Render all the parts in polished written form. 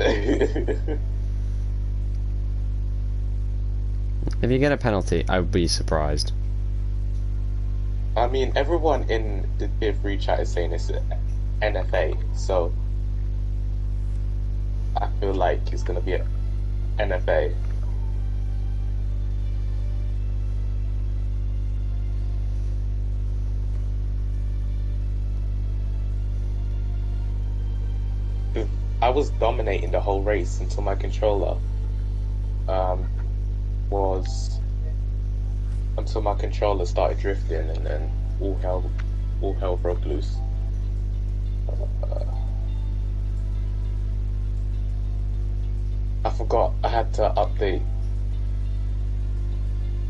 If you get a penalty, I would be surprised. I mean, everyone in the Tier 3 chat is saying it's NFA, so I feel like it's gonna be an NFA. I was dominating the whole race until my controller started drifting, and then all hell broke loose. I forgot I had to update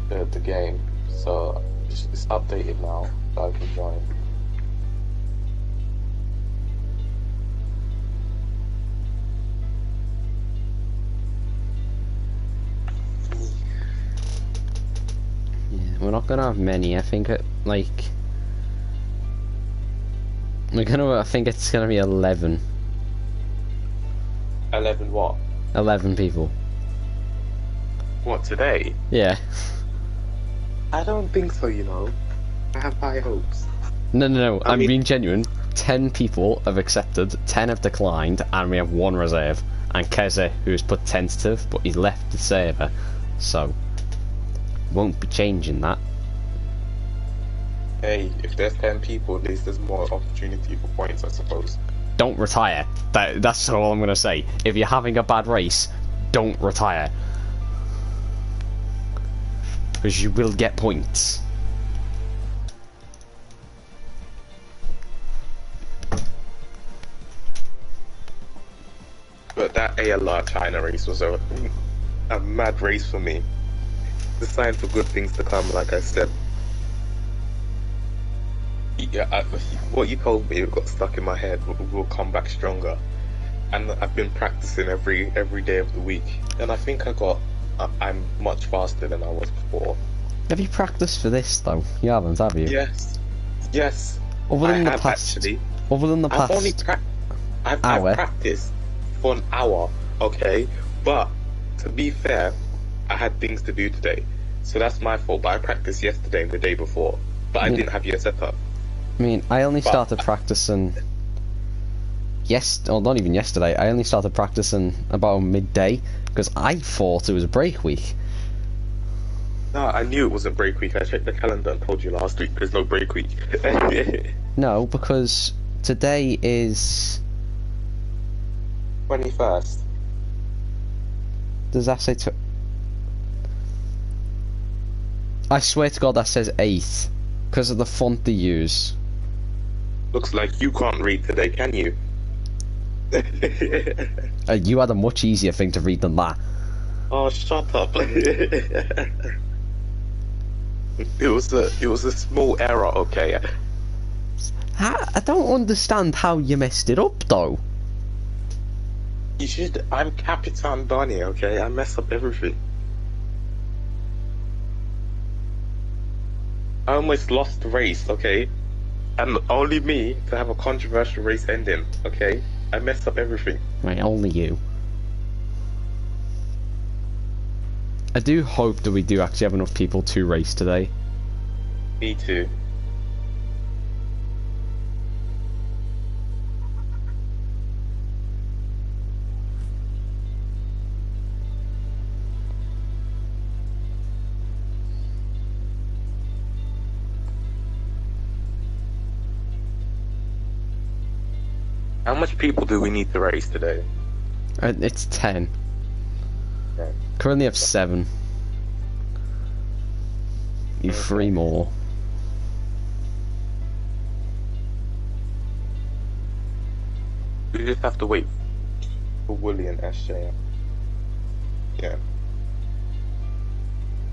the game, so it's updated now, so I can join. We're not gonna have many. I think I think it's gonna be 11. 11 what? 11 people. What, today? Yeah. I don't think so, you know. I have high hopes. No. I'm being genuine. 10 people have accepted, 10 have declined, and we have 1 reserve. And Keze, who's put tentative, but he's left the server, so won't be changing that. Hey, if there's 10 people, at least there's more opportunity for points, I suppose. Don't retire. That's all I'm gonna say. If you're having a bad race, don't retire, because you will get points. But that ALR China race was a mad race for me. The sign for good things to come, like I said. Yeah, what you told me got stuck in my head. We'll come back stronger, and I've been practicing every day of the week, and I think I'm much faster than I was before. Have you practiced for this though? You haven't, have you? Yes. Other than I the have past, actually. Other than the past, I've practiced for an hour, okay? But to be fair, I had things to do today, so that's my fault. But I practiced yesterday and the day before, but I didn't have your setup. I mean, I only started practicing. Not even yesterday. I only started practicing about midday because I thought it was a break week. No, I knew it wasn't break week. I checked the calendar and told you last week there's no break week. No, because today is 21st. Does that say I swear to God that says 8th because of the font they use. Looks like you can't read today, can you? You had a much easier thing to read than that. Oh, shut up. It was a small error, okay? I don't understand how you messed it up though. You should. I'm Capitan Donnie, okay? I mess up everything. I almost lost the race, okay? And only me to have a controversial race ending, okay? I messed up everything. Right, only you. I do hope that we do actually have enough people to race today. Me too. How much people do we need to race today? It's 10. Okay. Currently have 7. Need 3 more. We just have to wait for Wooly and SJM. Yeah.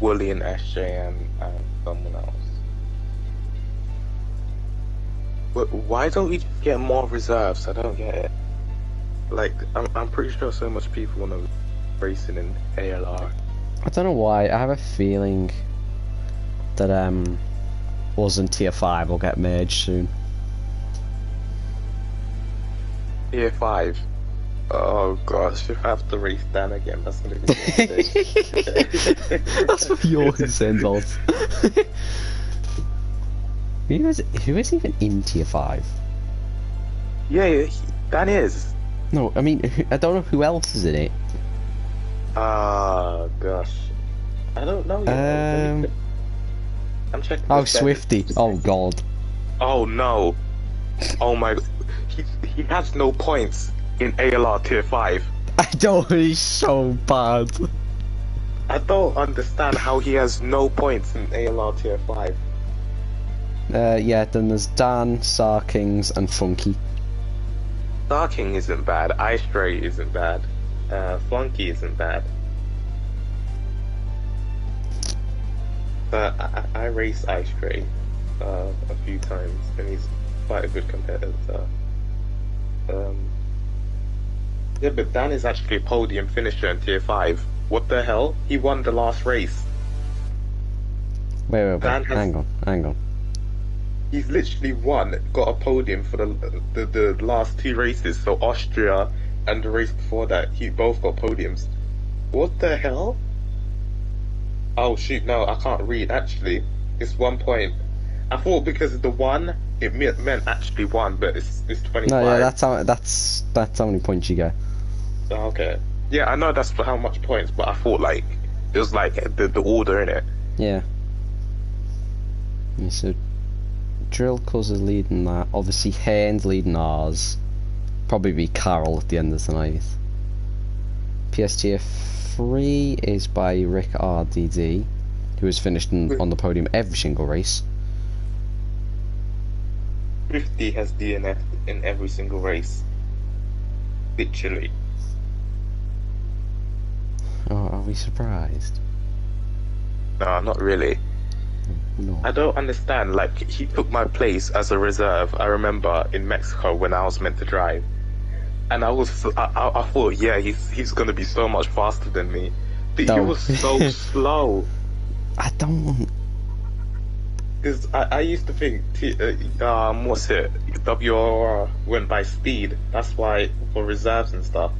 Wooly and SJM and someone else. But why don't we just get more reserves? I don't get it. Like, I'm pretty sure so much people want to racing in ALR. I don't know why. I have a feeling that us and Tier 5 will get merged soon. Tier 5. Oh gosh, if I have to race Dan again, that's gonna be a mistake. That's what you're concerned about. Who is even in tier 5? Yeah, Dan is. No, I mean, I don't know who else is in it. Ah, gosh. I don't know yet. I'm checking. Oh, Swifty. Oh, God. Oh, no. Oh, my. He has no points in ALR tier 5. I don't, he's so bad. I don't understand how he has no points in ALR tier 5. Yeah, then there's Dan, Sarkings, and Funky. Darking isn't bad, Ice Stray isn't bad, Flunky isn't bad. But I race Ice Stray a few times, and he's quite a good competitor. Yeah, but Dan is actually a podium finisher in tier 5. What the hell? He won the last race. Wait, hang on. He's literally got a podium for the last 2 races. So Austria and the race before that, he both got podiums. What the hell? Oh shoot, no, I can't read actually. It's 1 point. I thought because of the 1, it meant actually 1, but it's 25. No, yeah, that's how many points you get. Okay. Yeah, I know that's for how much points, but I thought like it was like the order in it. Yeah. So Drill Cuz is leading that. Obviously Hane's leading ours. Probably be Carol at the end of the night. PSTF 3 is by Rick RDD, who has finished on the podium every single race. 50 has DNF in every single race. Literally. Oh, are we surprised? No, not really. No. I don't understand. Like, he took my place as a reserve. I remember in Mexico when I was meant to drive, and I thought, yeah, he's gonna be so much faster than me, but he was so slow. I don't. Because I used to think what's it? WOR went by speed. That's why for reserves and stuff.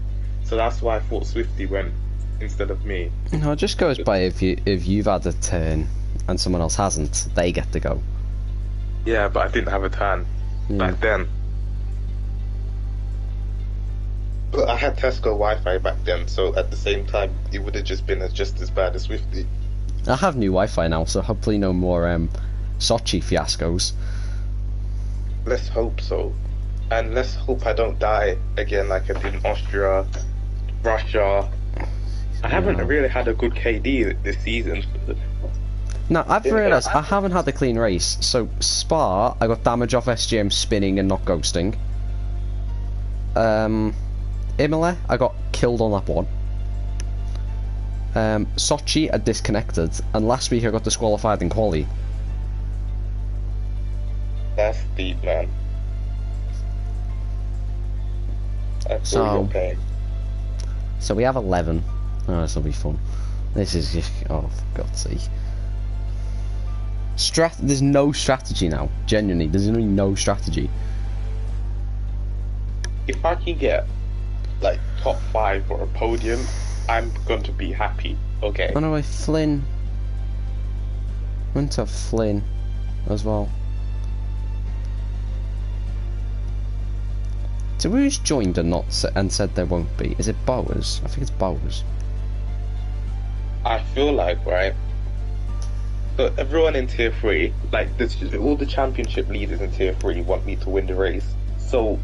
So that's why I thought Swifty went instead of me. No, it just goes by if you've had a turn and someone else hasn't, they get to go. Yeah, but I didn't have a turn back then. But I had Tesco Wi-Fi back then, so at the same time, it would have just been just as bad as Swifty. I have new Wi-Fi now, so hopefully no more Sochi fiascos. Let's hope so. And let's hope I don't die again like I did in Austria, Russia. I haven't really had a good KD this season. No, I've realised I haven't had a clean race. So Spa, I got damage off SGM spinning and not ghosting. Imola, I got killed on that one. Sochi, I disconnected, and last week I got disqualified in quali. That's deep, man. That's so we have 11. Oh, this will be fun. This is just, oh, for God's sake. There's no strategy now. Genuinely, there's really no strategy. If I can get like top 5 or a podium, I'm going to be happy. Okay. Oh no, Flynn. Went to Flynn as well. So who's joined and said there won't be? Is it Bowers? I think it's Bowers. I feel like, right? So everyone in tier 3, like all the championship leaders in tier 3 want me to win the race. So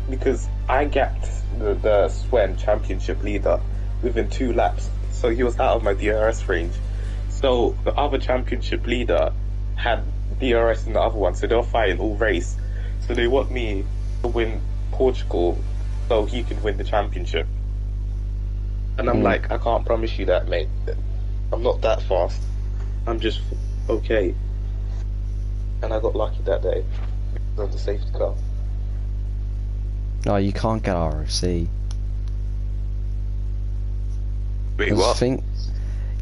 because I gapped the Swen championship leader within 2 laps, so he was out of my DRS range. So the other championship leader had DRS in the other one, so they're fighting all race. So they want me to win Portugal so he can win the championship. And I'm like, I can't promise you that, mate. I'm not that fast. I'm just okay. And I got lucky that day on the safety car. No, you can't get ROC. Wait, what? I think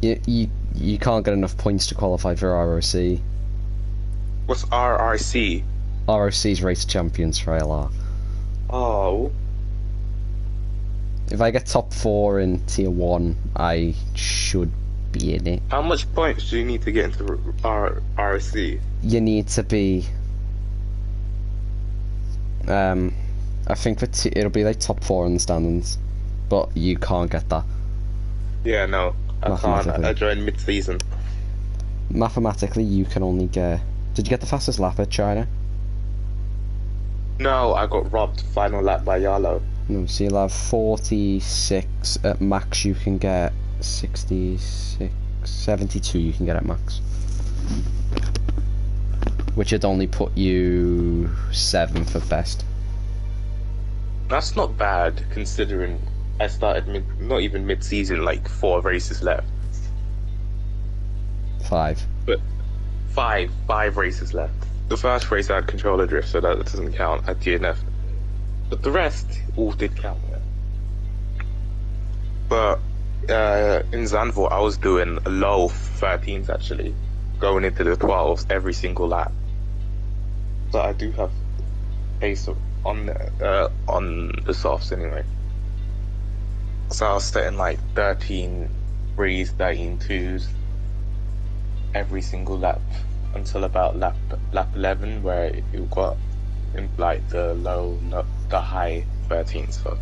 you can't get enough points to qualify for ROC. What's RRC? ROC's race champions for ALR. Oh. If I get top 4 in tier 1, I should be in it. How much points do you need to get into RSC? You need to be... I think it'll be like top 4 in the standings, but you can't get that. Yeah, no, I can't. I joined mid-season. Mathematically, you can only get... Did you get the fastest lap at China? No, I got robbed final lap by Yalo. No, so you'll have 46 at max. You can get 66, 72. You can get at max, which would only put you 7th at best. That's not bad considering I started not even mid-season, like 4 races left. 5. But 5 races left. The first race I had controller drift, so that doesn't count at DNF. But the rest all did count. Yeah. But in Zandvoort, I was doing low 13s actually, going into the 12s every single lap. So I do have pace on the softs anyway. So I was setting like 13 3s, 13 2s every single lap until about lap 11, where it got in like the high 13s. So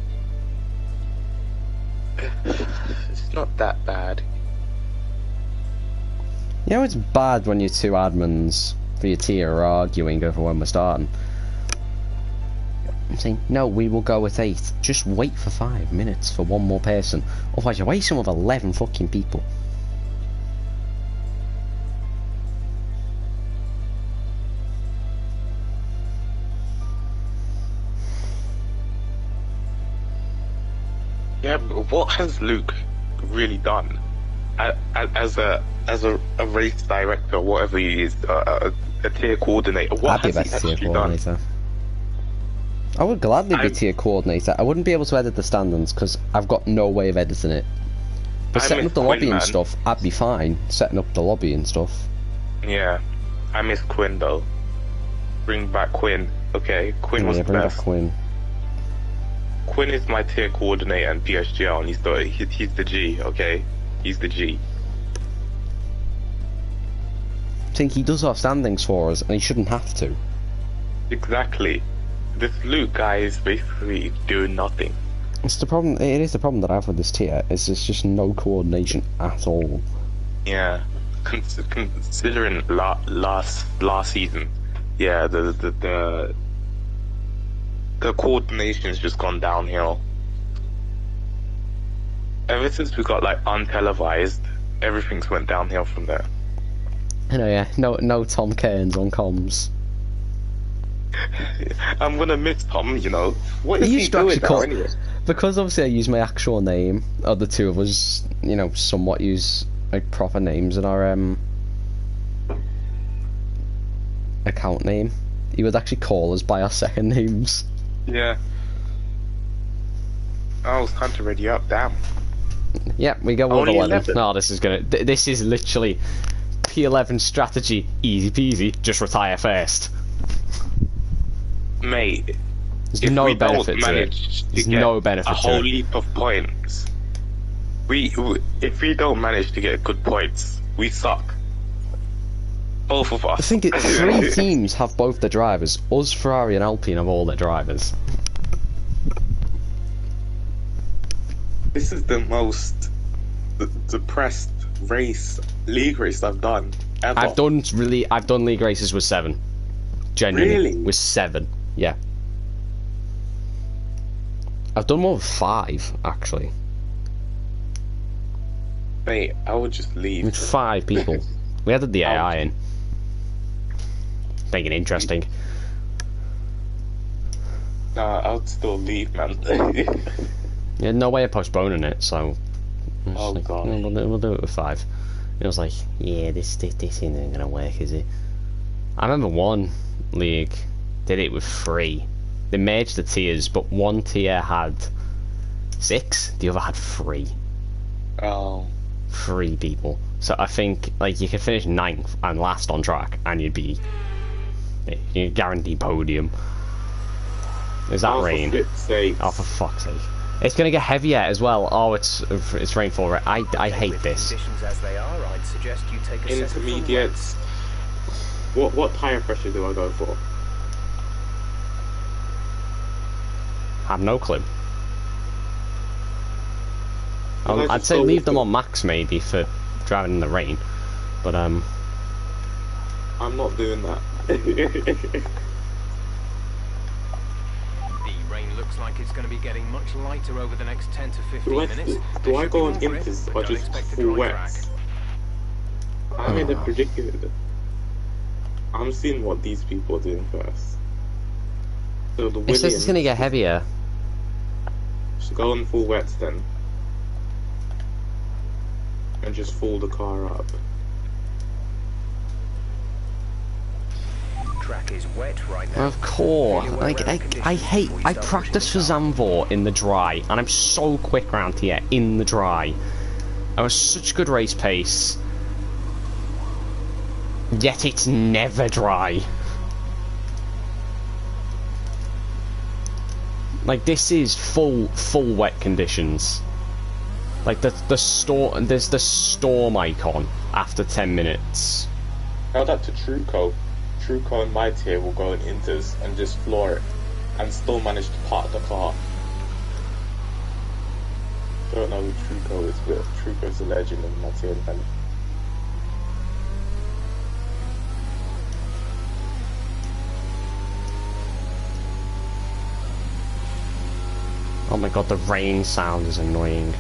it's not that bad. You know, it's bad when your 2 admins for your tier are arguing over when we're starting. I'm saying, no, we will go with 8. Just wait for 5 minutes for one more person. Otherwise, you're wasting with 11 fucking people. Yeah, but what has Luke really done as a race director, whatever he is, a tier coordinator? What has he actually done? I would gladly be tier coordinator. I wouldn't be able to edit the standings because I've got no way of editing it. But setting up the lobby and stuff, I'd be fine. Setting up the lobby and stuff. Yeah, I miss Quinn though. Bring back Quinn. Okay, Quinn was the best. Bring back Quinn. Quinn is my tier coordinator in PSGL, and he's the G. Okay, he's the G. I think he does our standings for us, and he shouldn't have to. Exactly. This Luke guy is basically doing nothing. It's the problem. It is the problem that I have with this tier. Is there's just no coordination at all. Yeah, considering last season, yeah, the coordination's just gone downhill. Ever since we got like untelevised, everything's went downhill from there. I know, yeah. No Tom Cairns on comms. I'm gonna miss Tom, you know. What is he doing now anyway? Because obviously I use my actual name, or the two of us, you know, somewhat use like proper names in our account name. He would actually call us by our second names. Yeah. Oh, it's time to ready up, damn. Yeah, we go with 11. No, this is gonna. This is literally P11 strategy, easy peasy. Just retire first. Mate, there's no benefit to it. There's no benefit to it. A whole heap of points. If we don't manage to get good points, we suck. Both of us. I think 3 teams have both the drivers. Us, Ferrari, and Alpine have all their drivers. This is the most depressed league race I've done ever. I've done league races with 7. Genuinely, really? With 7. Yeah. I've done more with 5 actually. Mate, I would just leave. With 5 people. We added the AI in. Make it interesting. Nah, I would still leave, man. Yeah, no way of postponing it, so... Oh, like, God. We'll do it with 5. It was like, yeah, this isn't gonna work, is it? I remember one league did it with 3. They merged the tiers, but one tier had 6, the other had 3. Oh. 3 people. So I think, like, you could finish 9th and last on track, and you'd guarantee podium. Is that rain? For flip's sake. Oh, for fuck's sake. It's gonna get heavier as well. Oh, it's rainfall. I hate this. As they are, I'd suggest you take a intermediates. What tire pressure do I go for? I have no clue. I'd say leave them on max maybe for driving in the rain, but I'm not doing that. The rain looks like it's going to be getting much lighter over the next 10 to 15 minutes. Do I go on inters or just full wets? I'm in a predicament. I'm seeing what these people are doing first. So the Williams, it's gonna get heavier. Should go on full wets then, and just fold the car up. Track is wet right now. Of course, like I practice for Zandvoort in the dry, and I'm so quick round here in the dry. I was such good race pace, yet it's never dry. Like this is full wet conditions. Like there's the storm icon after 10 minutes. Tell that to Truco. Truco and my tier will go in inters and just floor it, and still manage to park the car. Don't know who Truco is, but Truco's a legend in my tier. Oh my god, the rain sound is annoying.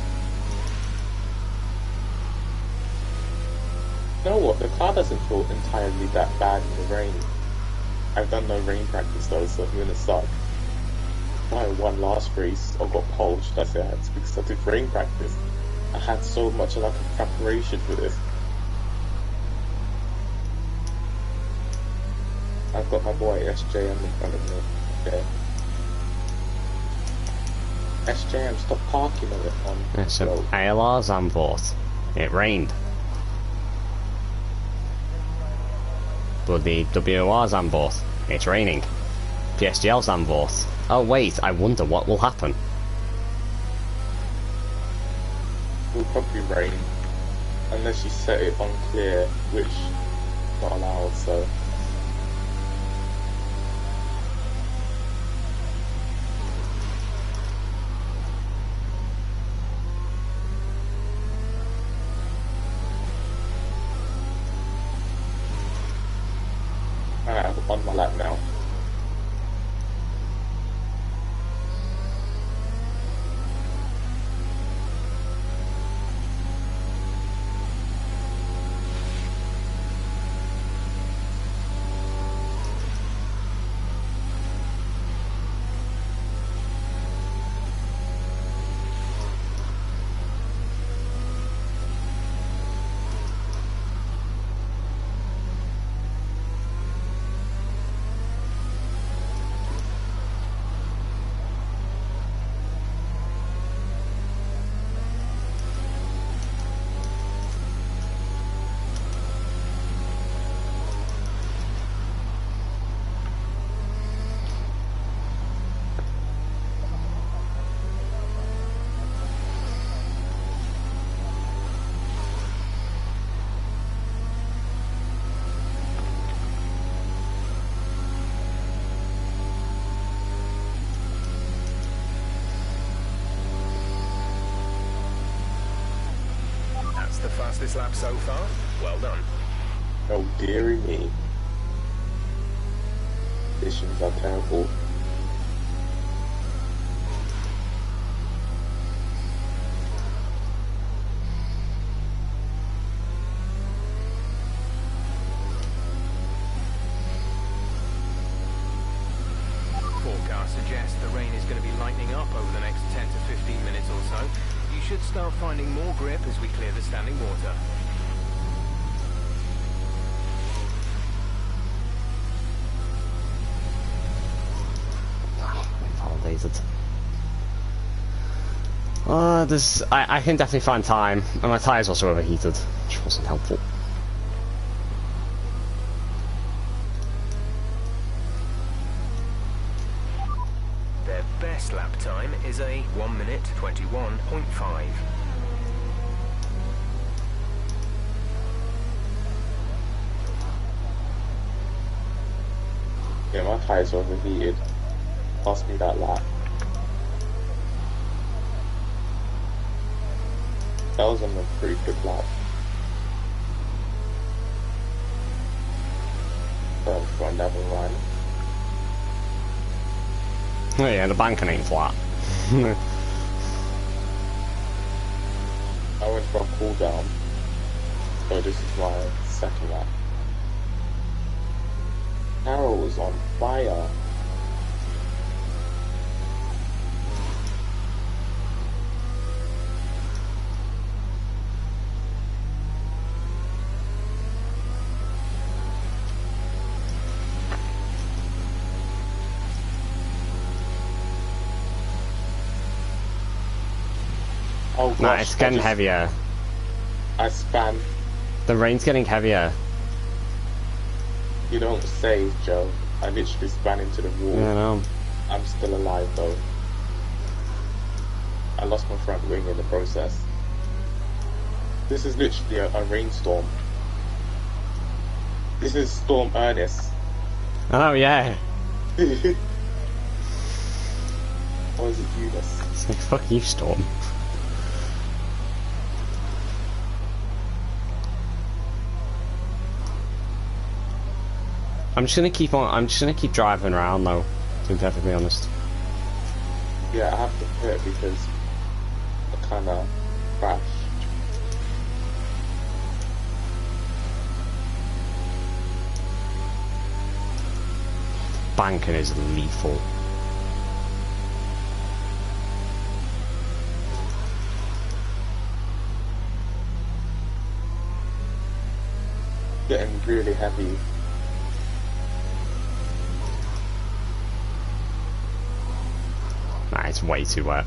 You know what, the car doesn't feel entirely that bad in the rain. I've done no rain practice though, so I'm gonna suck. I won last race, or got pole, should I say, because I did rain practice. I had so much lack of preparation for this. I've got my boy SJM in front of me. Okay. SJM, stop parking on it on. Yeah, so ALR Zandvoort. It rained. But the WOR Zandvoort. It's raining. PSGL Zandvoort. Oh wait, I wonder what will happen. Will probably rain, unless you set it on clear, which is not allowed. So. Alright, I'm on my lap now. The fastest lap so far. Well done. Oh dearie me. Conditions are terrible. Forecast suggests the rain is going to be lightening up over the next 10 to 15 minutes or so. You should start finding more grip as we clear the standing water. Validated. I can definitely find time, and my tyres also overheated, which wasn't helpful. Their best lap time is a 1 minute Yeah, my tyres are overheated. Cost me that lap. That was on a pretty good lap. Front never run. Oh yeah, the banking ain't flat. I went for a cool down. So this is my second lap. Carol was on fire. Oh gosh, nah, it's getting heavier. I span. The rain's getting heavier. You don't say, Joe. I literally span into the wall. Yeah, I know. I'm still alive though. I lost my front wing in the process. This is literally a rainstorm. This is Storm Ernest. Oh yeah. Or is it Eunice? It's like, fuck you, Storm. I'm just gonna keep driving around though, to be perfectly honest. Yeah, I have to pit because I kinda crashed. Banking is lethal. Getting really heavy. Nah, it's way too wet.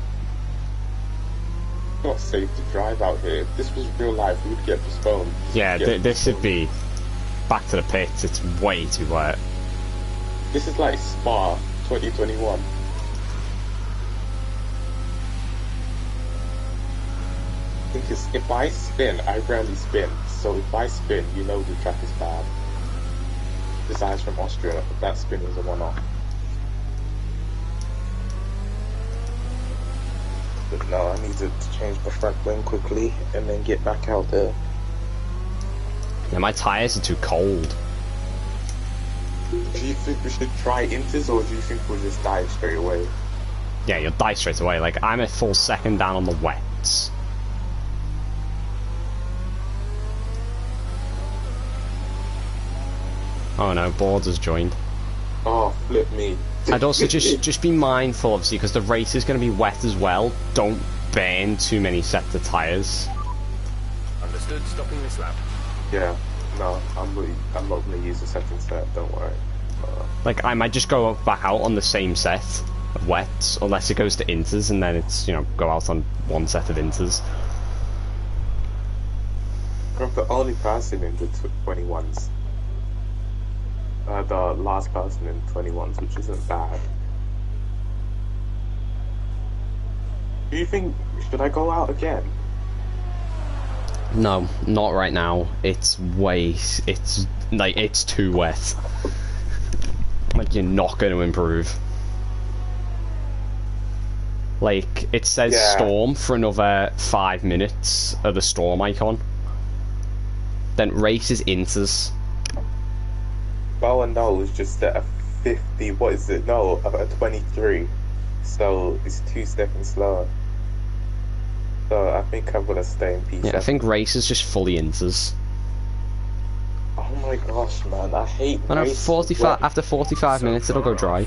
Not safe to drive out here. If this was real life, we would get postponed. Yeah, this should be back to the pits. It's way too wet. This is like Spa 2021. Because if I spin, I rarely spin. So if I spin, you know the track is bad. This guy's from Austria. That spin was a one-off. But no, I needed to change my front wing quickly and then get back out there. Yeah, my tyres are too cold. Do you think we should try inters or do you think we'll just dive straight away? Yeah, you'll die straight away. Like, I'm a full second down on the wets. Oh no, Boards has joined. Oh, flip me. I'd also just be mindful, obviously, because the race is going to be wet as well. Don't burn too many sets of tyres. Understood, stopping this lap. Yeah, no, I'm not going to use the second set, don't worry. Like, I might just go back out on the same set of wets, unless it goes to inters, and then it's, you know, go out on one set of inters. I'm the only person in the 21s. The last person in 21s, which isn't bad. Do you think, should I go out again? No, not right now. It's too wet. Like, you're not going to improve. Like, it says storm for another 5 minutes of the storm icon. Then race is inters. Well, no, it's just at a 50, what is it? No, a 23. So it's 2 seconds slower. So I think I'm gonna stay in P7. Yeah, I think race is just fully inters. Oh my gosh, man, I hate race. After 45 minutes, it'll go dry.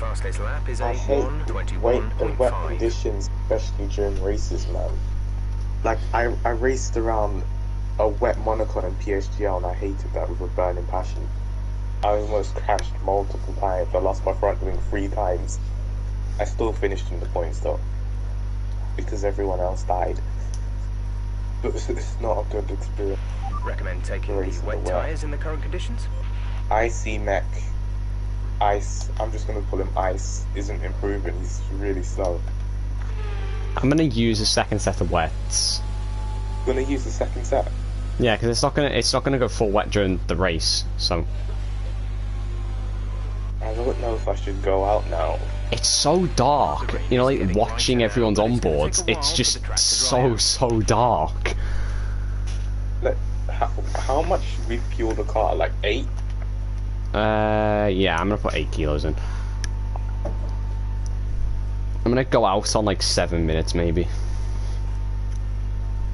I hate the wet conditions, especially during races, man. Like, I raced around a wet Monaco and PSGL, and I hated that with a burning passion. I almost crashed multiple times. I lost my front wing 3 times. I still finished in the points though, because everyone else died. But it's not a good experience. Recommend taking the wet tyres in the current conditions? Icy Mech. Ice, I'm just going to call him Ice, isn't improving. He's really slow. I'm gonna use a second set of wets. You're gonna use the second set? Yeah, because it's not gonna go full wet during the race. So I don't know if I should go out now. it's so dark. You know, like watching everyone's onboards. It's just so dark. Like, how much we fuel the car? Like 8? Yeah, I'm gonna put 8 kilos in. I'm gonna go out on like 7 minutes maybe.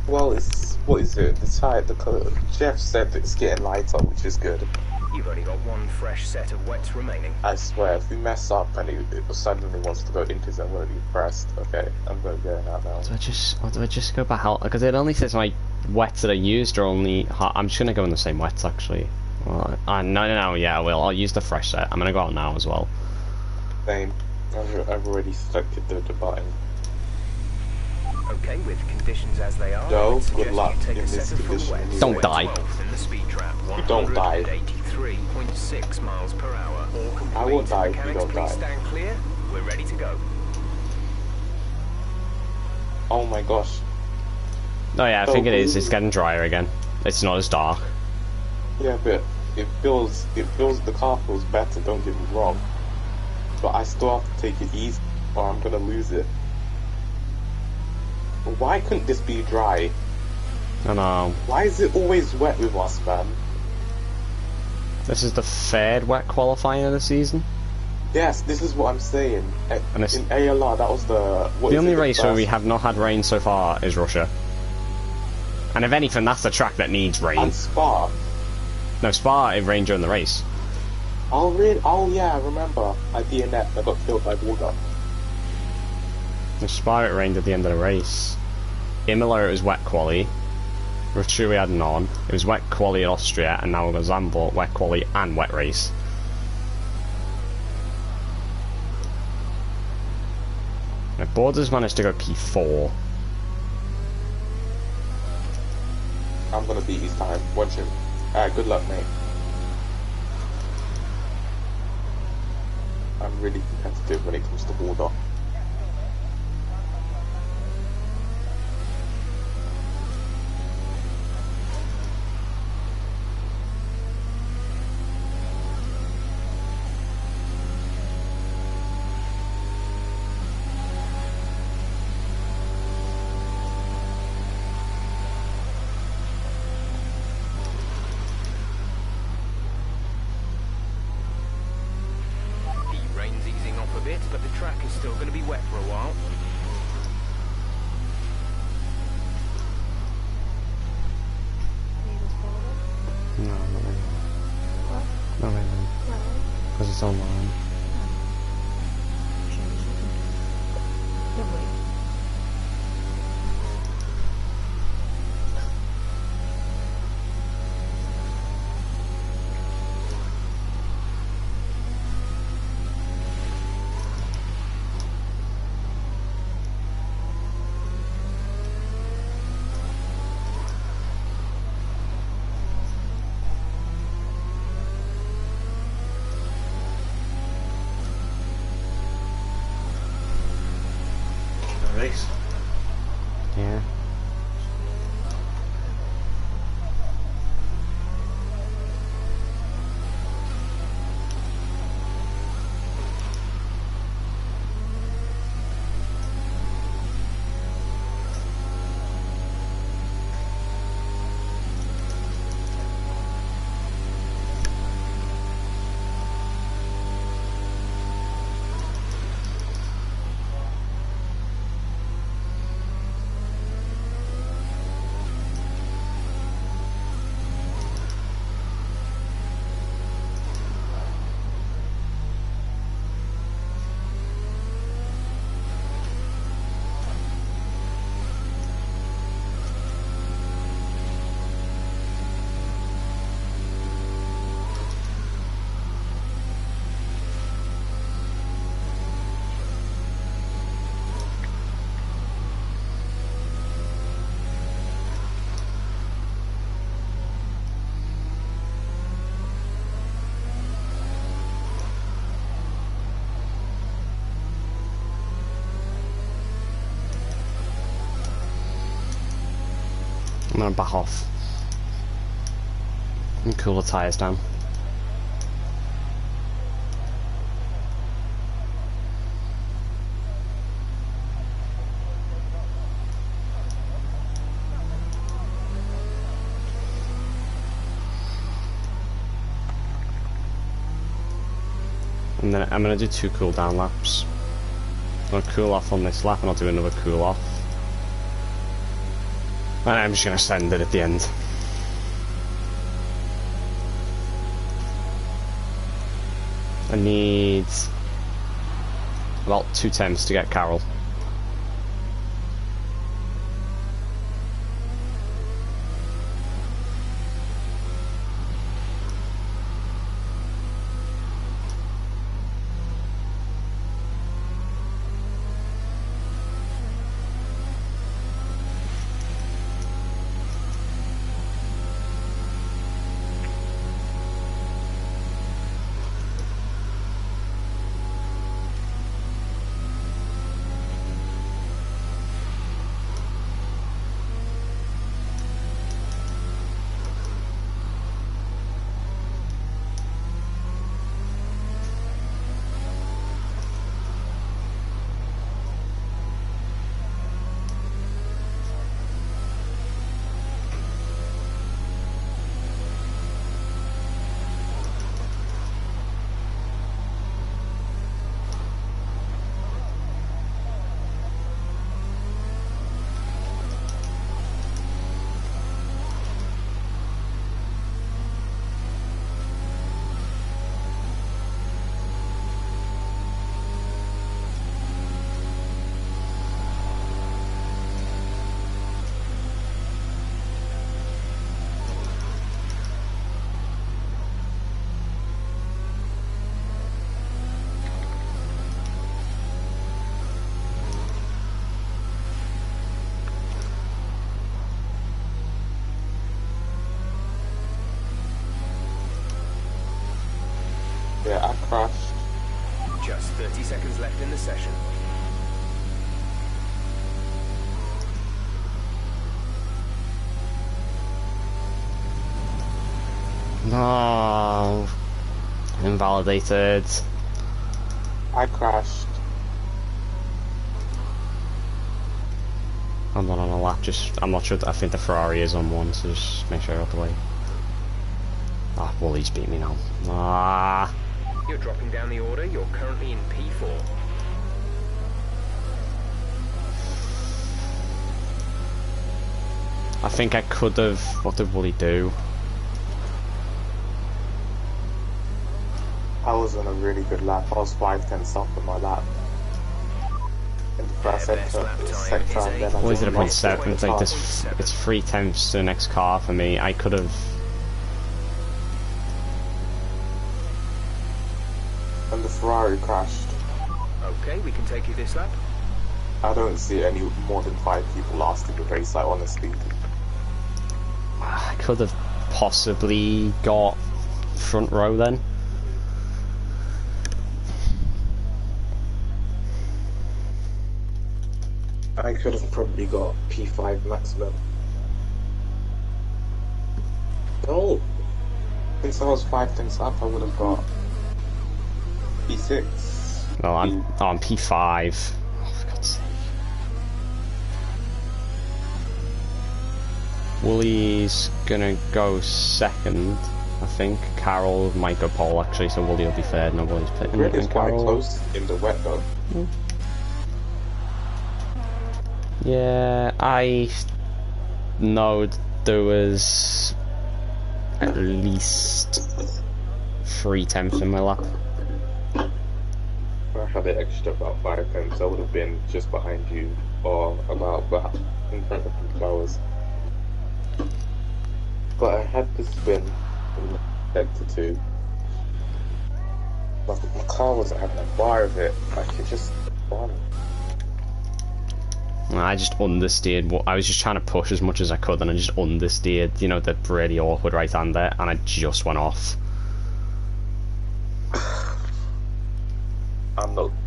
Well, it's what is it? The Jeff said it's getting lighter, which is good. You've only got one fresh set of wets remaining. I swear, if we mess up and it suddenly wants to go into, I'm gonna be pressed. Okay, I'm gonna go out now. Do I just go back out? Because it only says my wets that I used are only. I'm just gonna go in the same wets actually. Well, no, yeah, I will. I'll use the fresh set. I'm gonna go out now as well. Same. I've already selected the button. Okay, with conditions as they are. Joe, good luck in this condition. Don't die. You don't die. 83.6 miles per hour. All complete. I won't die if you Mechanics, don't please die. stand clear. We're ready to go. Oh my gosh. Oh yeah, I think it is. It's getting drier again. It's not as dark. Yeah, but the car feels better, don't get me wrong. But I still have to take it easy or I'm gonna lose it. Why couldn't this be dry? I know. Why is it always wet with us, man? This is the third wet qualifying of the season. Yes, this is what I'm saying. And it's, in ALR, that was the only race where we have not had rain so far is Russia. And if anything, that's the track that needs rain. And Spa. No, Spa, it rained during the race. Oh yeah, I remember. I DNF, I got killed by water. In Spa, it rained at the end of the race. Imola, it was wet quali. Rotu, we had none. It was wet quali in Austria, and now we've got Zandvoort, wet quali and wet race. Now, Borders managed to go P4. I'm gonna beat his time. Watch him. Alright, good luck, mate. I'm really competitive when it comes to water. But the track is still going to be wet for a while. No, not really. What? Not really. Because it's online. I'm gonna back off and cool the tyres down. And then I'm going to do 2 cool down laps. I'm going to cool off on this lap and I'll do another cool off. And I'm just going to send it at the end. I need about 2 temps to get Carol. Yeah, I crashed. Just 30 seconds left in the session. No. Invalidated. I crashed. I'm not on a lap, I'm not sure, I think the Ferrari is on one, so just make sure you're out the way. Ah, Woolly's beat me now. Ah. You're dropping down the order. You're currently in P4. I think I could have... What did Woolly do? I was on a really good lap. I was 5/10 off on my lap. In the first sector, and then I Wooly's at a just lost 0.7. It's like this. It's 3 tenths to the next car for me. I could have... And the Ferrari crashed. Okay, we can take you this lap. I don't see any more than 5 people lasting the race, like, honestly. I could have possibly got front row then. I could have probably got P5 maximum. No! Since I was 5/10 up, I would have got P6. Well, I'm P5. Oh, for God's sake. Woolly's gonna go second, I think. Carol might go pole actually, so Woolly will be third. Nobody's pitting. Grid is quite close in the wet though. Yeah, I know there was at least 3 tenths in my lap. I had an extra about 5 tenths. I would have been just behind you, or about in front of the flowers. But I had to spin from sector 2. My car wasn't having a bar of it. Like it just spun. I just understeered. I was just trying to push as much as I could, and I just understeered. You know, the really awkward right hand there, and I just went off.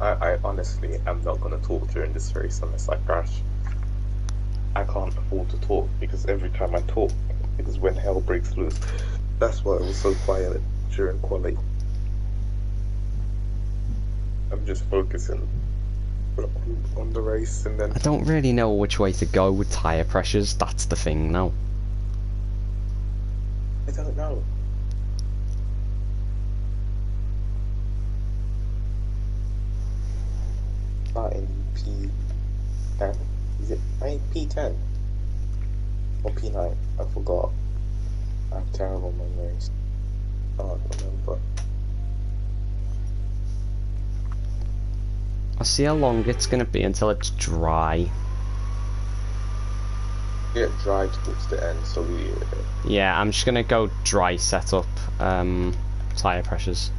I honestly am not gonna talk during this race unless I crash. I can't afford to talk because every time I talk is when hell breaks loose. That's why I was so quiet during quali. I'm just focusing on the race, and then I don't really know which way to go with tyre pressures. That's the thing now. I don't know. Starting P10. Is it P10 or P9? I forgot. I have terrible memories. I can't remember. I'll see how long it's gonna be until it's dry. Get dry towards the end, so we. Yeah, I'm just gonna go dry setup tyre pressures.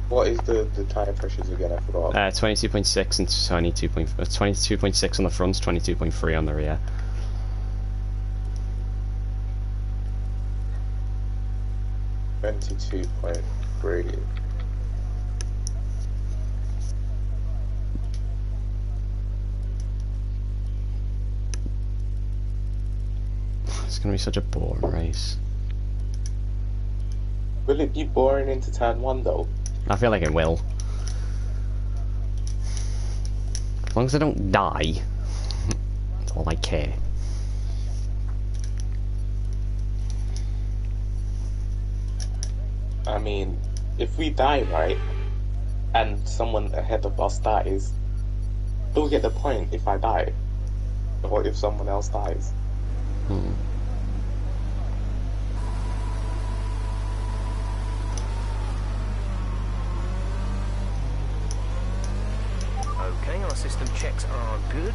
What is the tyre pressures again? I forgot. 22.6 and 22.6 on the front, 22.3 on the rear. $22.3. It's gonna be such a boring race. Will it be boring into turn 1 though? I feel like it will. As long as I don't die, that's all I care. I mean, if we die, right, and someone ahead of us dies, we'll get the point if I die. Or if someone else dies. Okay, our system checks are good.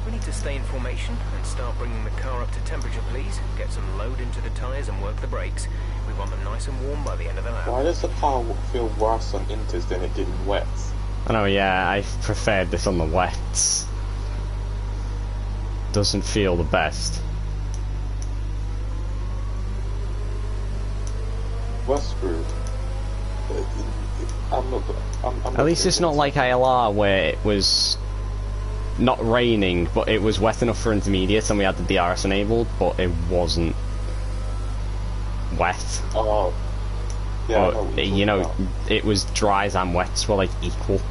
We need to stay in formation and start bringing the car up to temperature, please. Get some load into the tyres and work the brakes. We want them nice and warm by the end of the lap. Why does the car feel worse on inters than it did in wets? I know, yeah, I preferred this on the wets. Doesn't feel the best. We're screwed. At least it's not like ILR where it was not raining, but it was wet enough for intermediates and we had the DRS enabled, but it wasn't wet. Oh. Yeah, but, you know, it was dries and wets were like equal.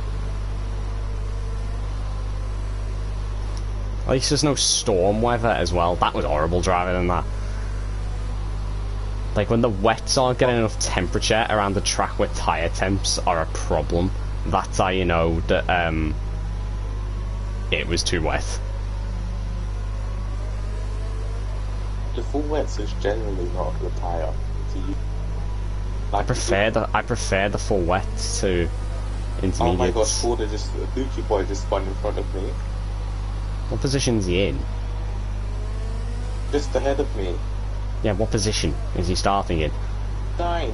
At least there's no storm weather as well. That was horrible driving in that. Like when the wets aren't getting enough temperature around the track where tyre temps are a problem, that's how you know that it was too wet. The full wets is generally not a good tyre to use. Like I prefer the full wet to intermediates. Oh my gosh, Gucci boy just spun in front of me. What position's he in? Just ahead of me. Yeah, what position is he starting in? 9.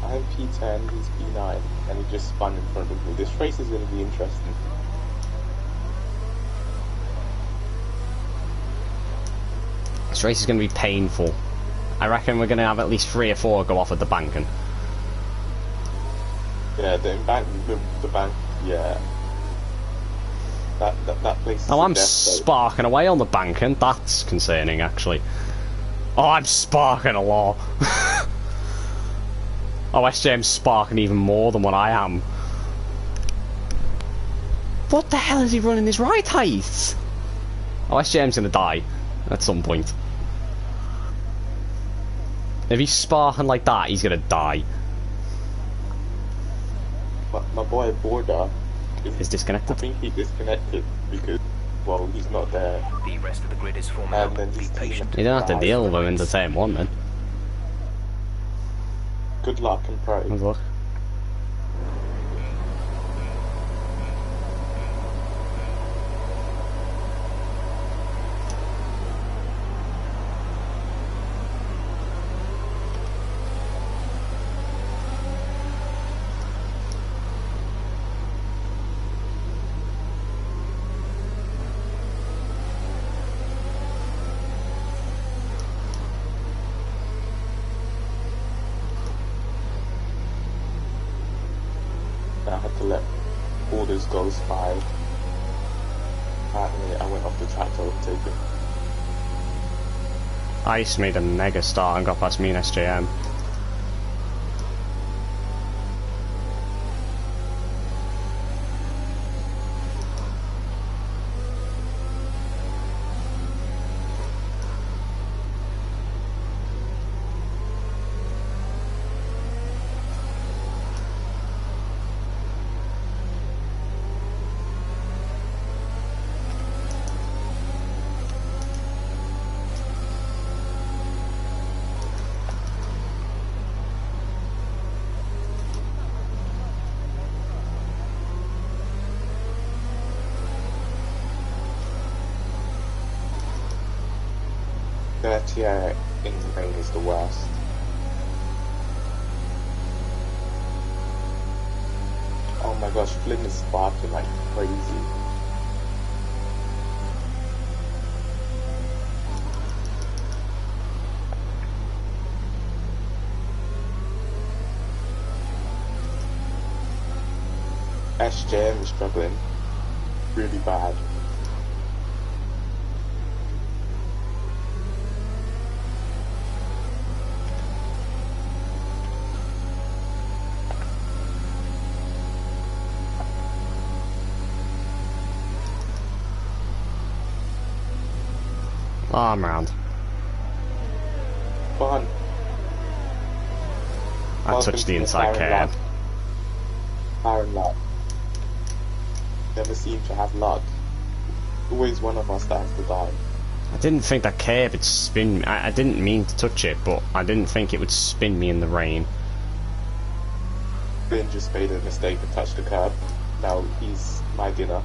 I'm P10, he's P9, and he just spun in front of me. This race is going to be interesting. This race is going to be painful. I reckon we're going to have at least 3 or 4 go off at the banking. Yeah, the bank, yeah. That place. Oh, I'm sparking away on the banking. That's concerning, actually. Oh, I'm sparking a lot. Oh, SJM's sparking even more than what I am. What the hell is he running his right height? Oh, SJM's gonna die at some point. If he's sparking like that, he's gonna die. But my boy Border is disconnected. I think he disconnected because, well, he's not there. The rest of the grid is forming up. Be patient. You don't have to deal with him in the same one, then. Good luck and pray. Good luck. I had to let orders go 5. Apparently, I Ice made a mega start and got past me and SJM. Yeah, in the rain is the worst. Oh my gosh, Flynn is sparking like crazy. SJM is struggling really bad. Oh, I'm round. Fun. I touched the inside curb. Iron luck. Never seem to have luck. Always one of us that has to die. I didn't think that curb would spin me. I didn't mean to touch it, but I didn't think it would spin me in the rain. Ben just made a mistake and touched the curb. Now he's my dinner.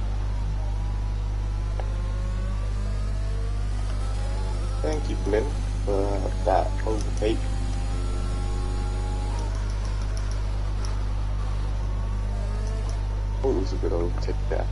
Thank you, Flynn, for that overtake. Oh, it was a good overtake there.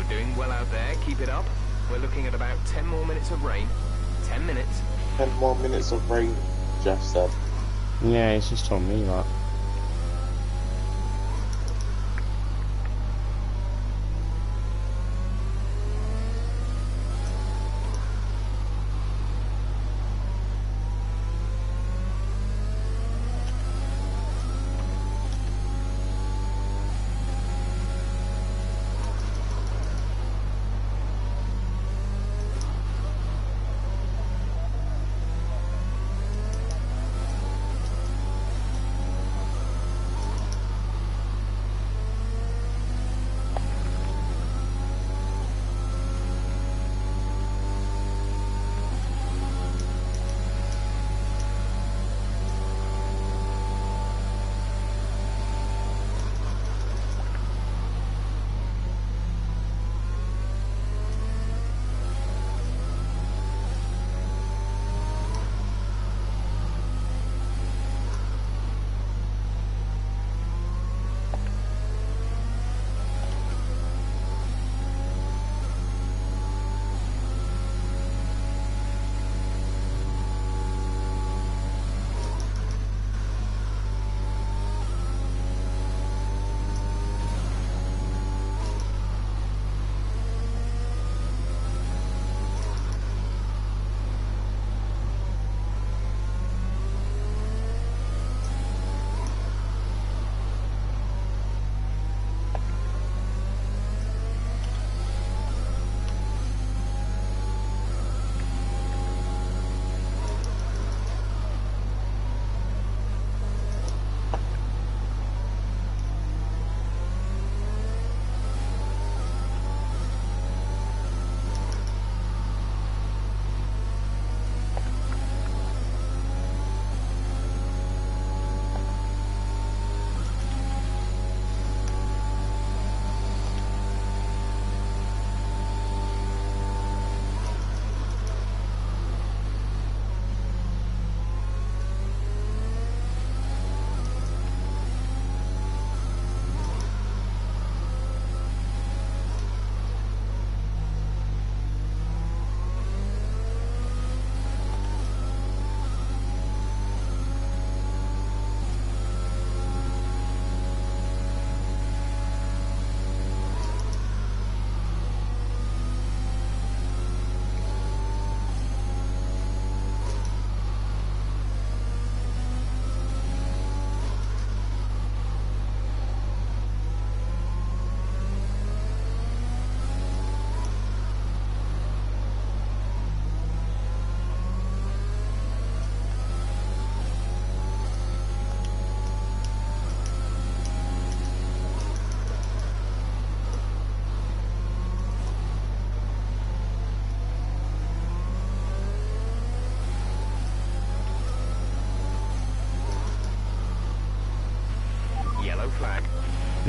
Doing well out there, keep it up. We're looking at about 10 more minutes of rain. 10 minutes. 10 more minutes of rain, Jeff said. Yeah, he's just told me that.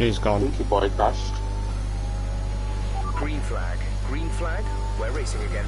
He's gone. Thank you, boy, crashed. Green flag. Green flag. We're racing again.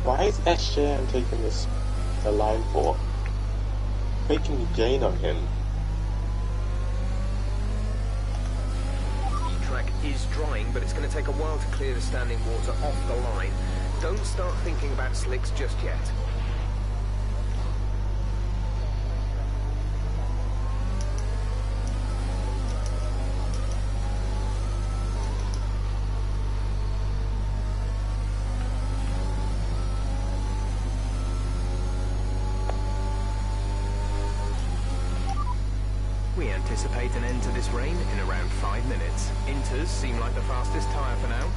Why is SJM taking the line for? Making me gain on him. E-track is drying, but it's going to take a while to clear the standing water off the line. Don't start thinking about slicks just yet. We anticipate an end to this rain in around 5 minutes. Inters seem like the fastest tyre for now.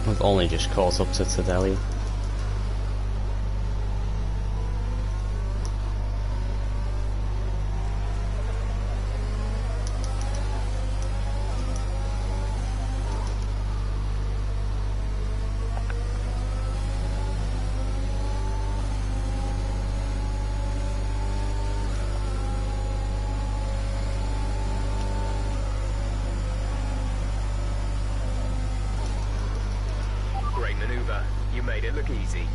We've only just caught up to Tadeli. Great maneuver. You made it look easy.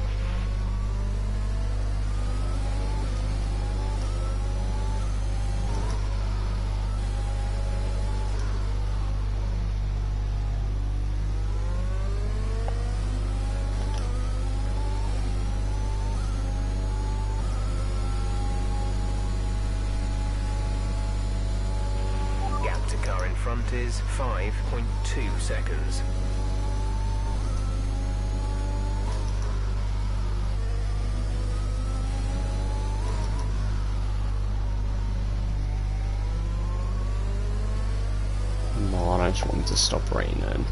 Gap to car in front is 5.2 seconds. I just want it to stop raining.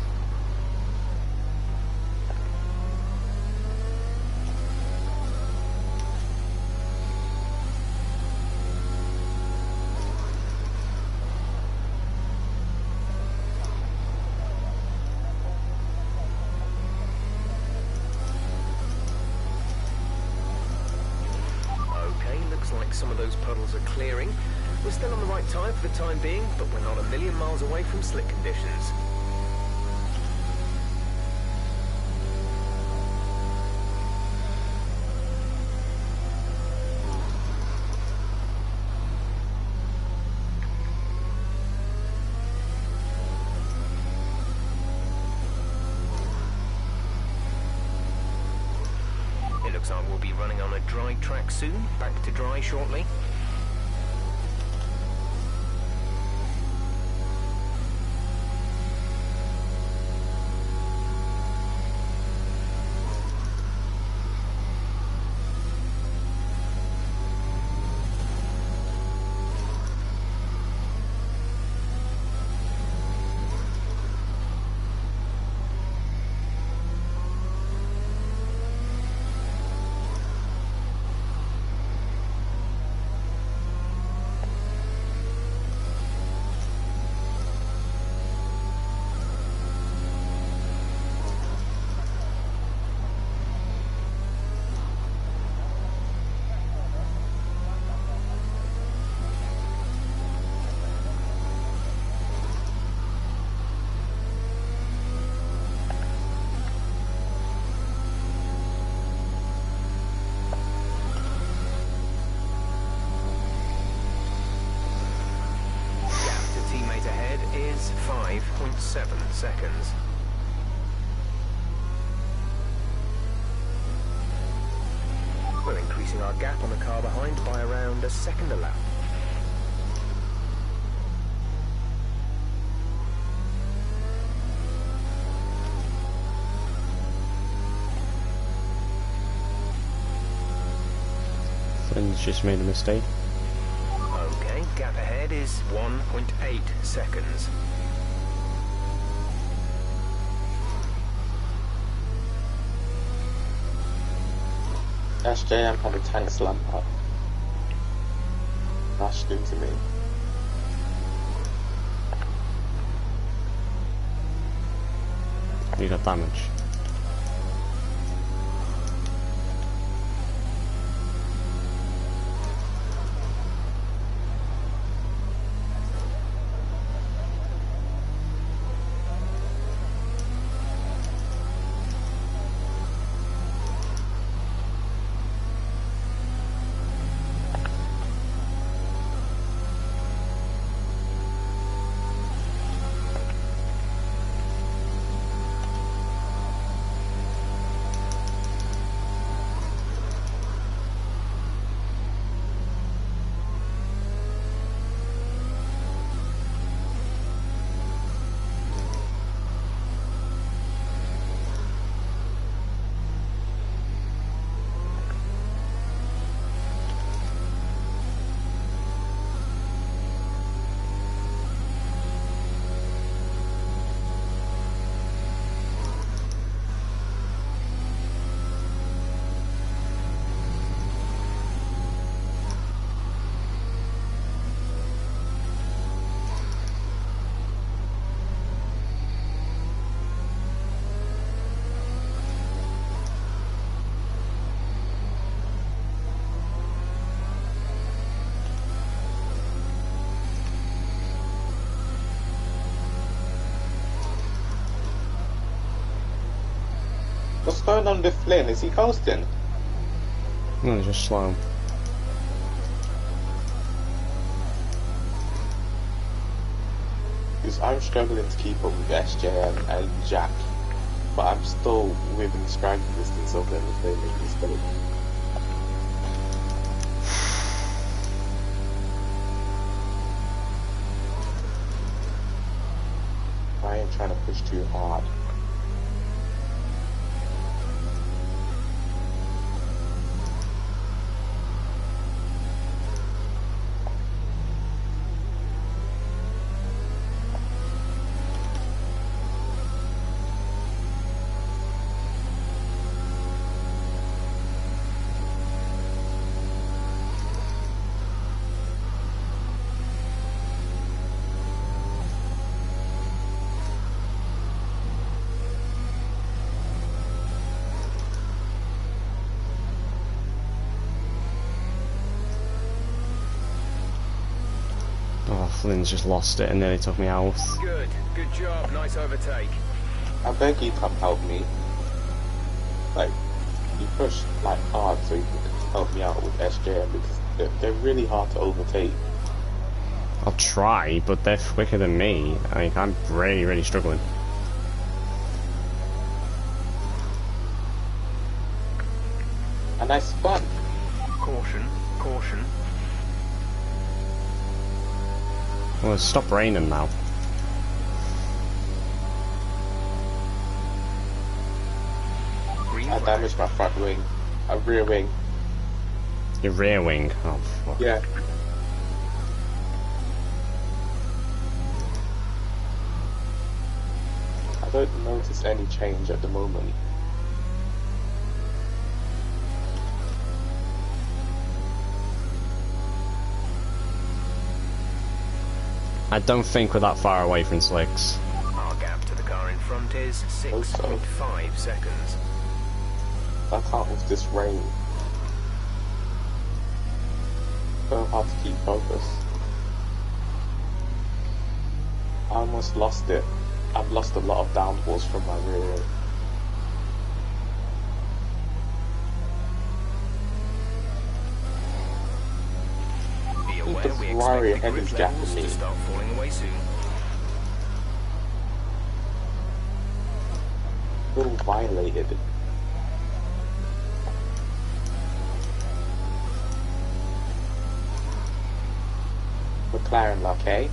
Okay, looks like some of those puddles are clearing. We're still on the right tyre for the time being, but we're not a million miles away from slick conditions. It looks like we'll be running on a dry track soon, back to dry shortly. is 5.7 seconds. We're increasing our gap on the car behind by around a second a lap. Flynn's just made a mistake. Okay, gap ahead is 1.8 seconds. SJM had a tank slammer. Crashed into me. You got damage. What's going on with Flynn? Is he coasting? No, he's just slow. Because I'm struggling to keep up with SJM and Jack, but I'm still within striking distance of them if they make mistakes. I ain't trying to push too hard. Flynn's just lost it and nearly took me out. Good job, nice overtake. I beg you come help me. Like, you push like hard so you can help me out with SJM because they're really hard to overtake. I'll try, but they're quicker than me. Like, I'm really struggling. And I spun. Caution, caution. Well, it's stopped raining now. I damaged my front wing. A rear wing. Your rear wing? Oh, fuck. Yeah. I don't notice any change at the moment. I don't think we're that far away from slicks. Our gap to the car in front is 6.5 seconds. I can't with this rain. So hard to keep focus. I almost lost it. I've lost a lot of downforce from my rear wing. Be aware, The we Ferrari expect ahead the is grip gapping levels me. to start falling away soon. Still violated. McLaren luck, eh?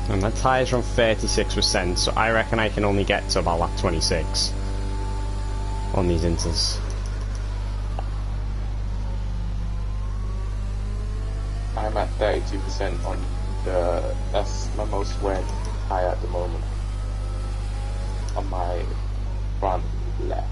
And my tyres are on 36%, so I reckon I can only get to about lap 26 on these inters. I'm at 32% on the, that's my most wear tyre at the moment. On my front left.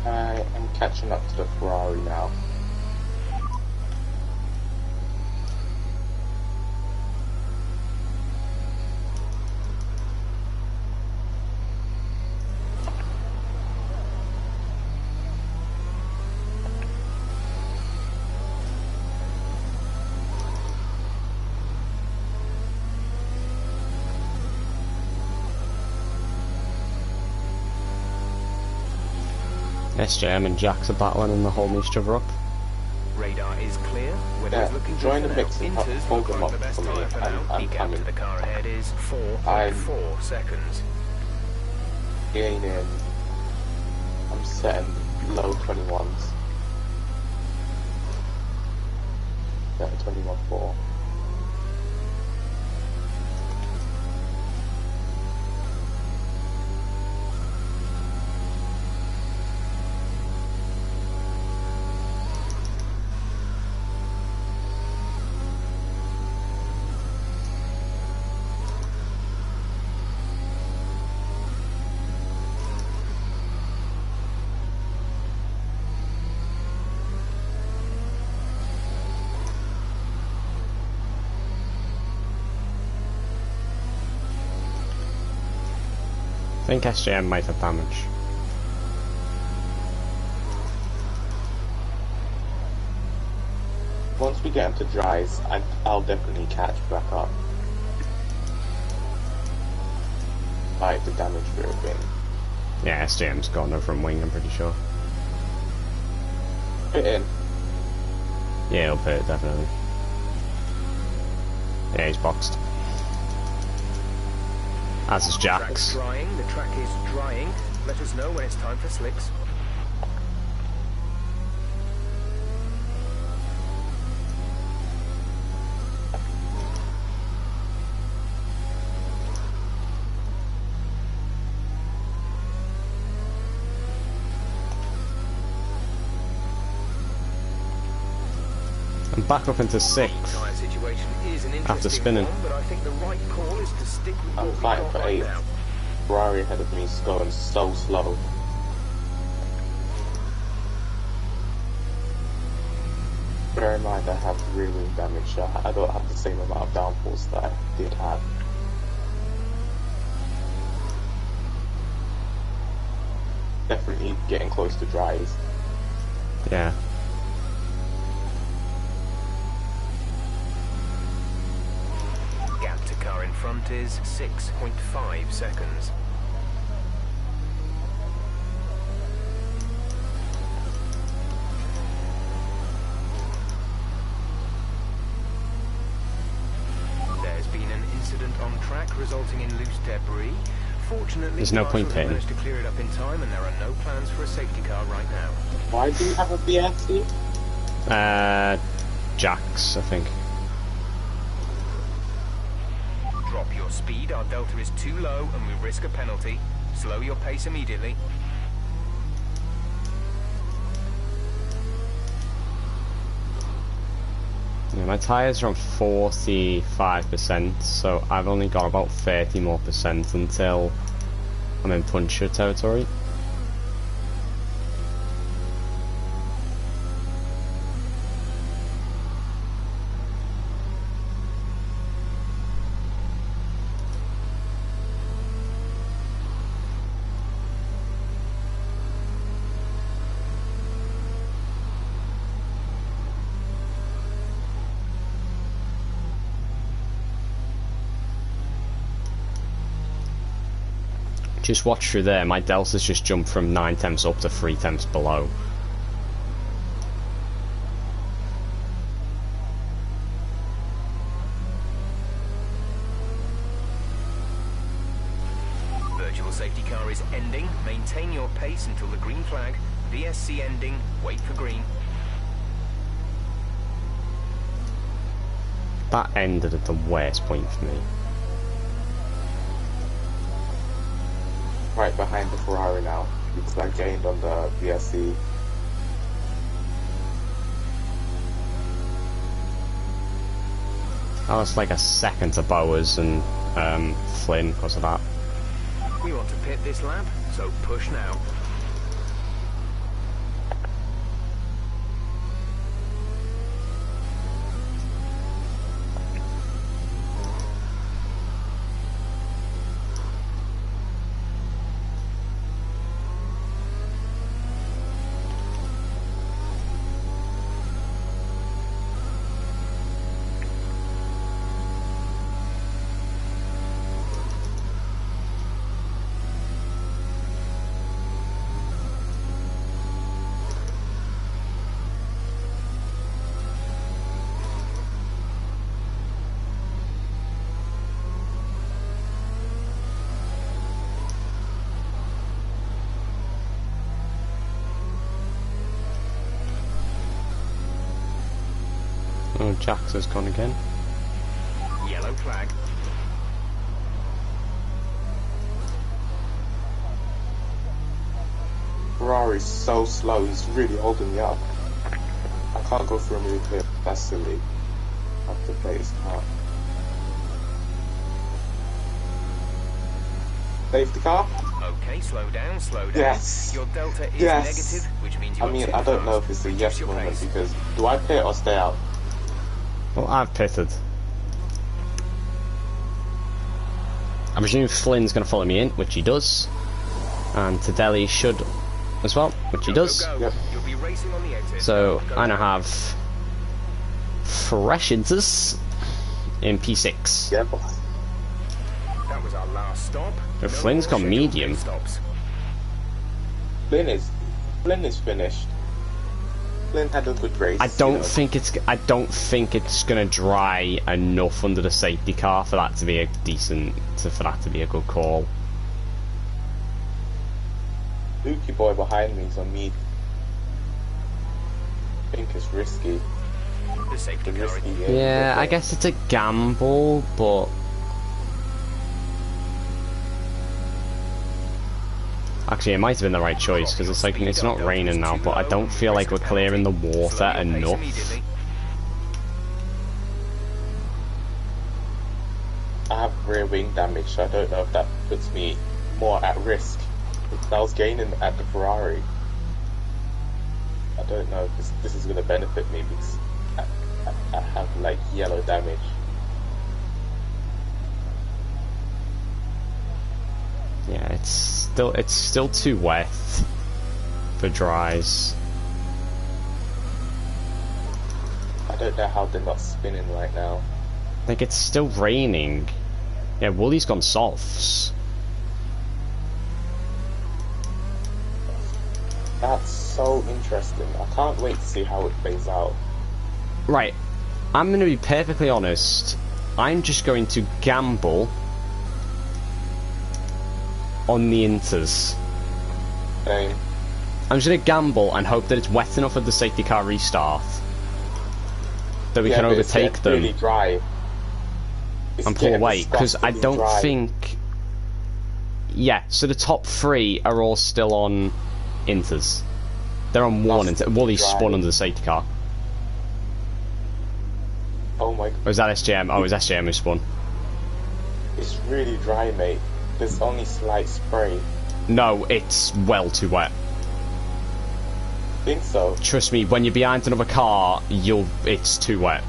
I am catching up to the Ferrari now. SJM and Jax are battling and they're holding each other up. Radar is clear. Yeah, join the mix and hold them up for me. I'm coming. The car ahead is 4.4 seconds. Gaining. I'm setting low 21s. Set 21.4. I think SJM might have damage. Once we get into dries, I'll definitely catch back up. Like the damage we're in. Yeah, SJM's got no front wing, I'm pretty sure. Put it in. Yeah, he'll put it, definitely. Yeah, he's boxed. As is Jax. The track is drying. Let us know when it's time for slicks. I'm back up into 6th after spinning. But I think the right call is to stick with I'm fighting for 8th. Ferrari ahead of me is going so slow. Bear in mind I have rear wing damage. I don't have the same amount of downforce that I did have. Definitely getting close to dries. Yeah. Gap to car in front is 6.5 seconds. There's been an incident on track resulting in loose debris. Fortunately, there's no point pitting. Managed to clear it up in time, and there are no plans for a safety car right now. Why do you have a BFC? Jax, I think. Drop your speed, our delta is too low and we risk a penalty. Slow your pace immediately. Yeah, my tyres are on 45%, so I've only got about 30 more percent until I'm in puncher territory. Just watch through there. My delta's just jumped from 9 temps up to 3 temps below. Virtual safety car is ending. Maintain your pace until the green flag. VSC ending. Wait for green. That ended at the worst point for me. Right behind the Ferrari now, because I gained on the VSC. I was like a second to Bowers and Flynn because of that. We want to pit this lap, so push now. Oh, Jax has gone again. Yellow flag. Ferrari's so slow, he's really holding me up. I can't go through a move here, that's silly. I have to play his car. Safety car? Okay, slow down, slow down. Yes! Your delta is yes! negative, which means you're I mean, I don't know if it's a yes moment, because do I pit or stay out? Well, I've pitted. I presume Flynn's going to follow me in, which he does. And Tadeli should as well, which he does. Yep. You'll be racing on the exit. So I now have fresh inters in P6. Yep. That was our last stop. So Flynn's got medium. Flynn is finished. Flynn had a good race. I don't think it's gonna dry enough under the safety car for that to be a a good call. Lucky boy behind me is on me. I think it's risky. The safety car. Yeah, I guess it's a gamble, but actually it might have been the right choice because it's like it's not raining now, but I don't feel like we're clearing the water enough. I have rear wing damage, so I don't know if that puts me more at risk. I was gaining at the Ferrari. I don't know if this is going to benefit me because I have like yellow damage. Yeah, it's still too wet for dries. I don't know how they're not spinning right now. Like, it's still raining. Yeah, Wooly's gone softs. That's so interesting. I can't wait to see how it plays out. Right, I'm going to be perfectly honest. I'm just going to gamble on the inters. Same. I'm just going to gamble and hope that it's wet enough at the safety car restart that we can overtake them really dry. and pull away, because I don't think... Yeah, so the top three are all still on inters. They're on one inter. Wooly spun under the safety car. Oh my... Or is that SJM? Oh, it's SJM who spun. It's really dry, mate. There's only slight spray. No, it's well too wet. Think so? Trust me, when you're behind another car, it's too wet.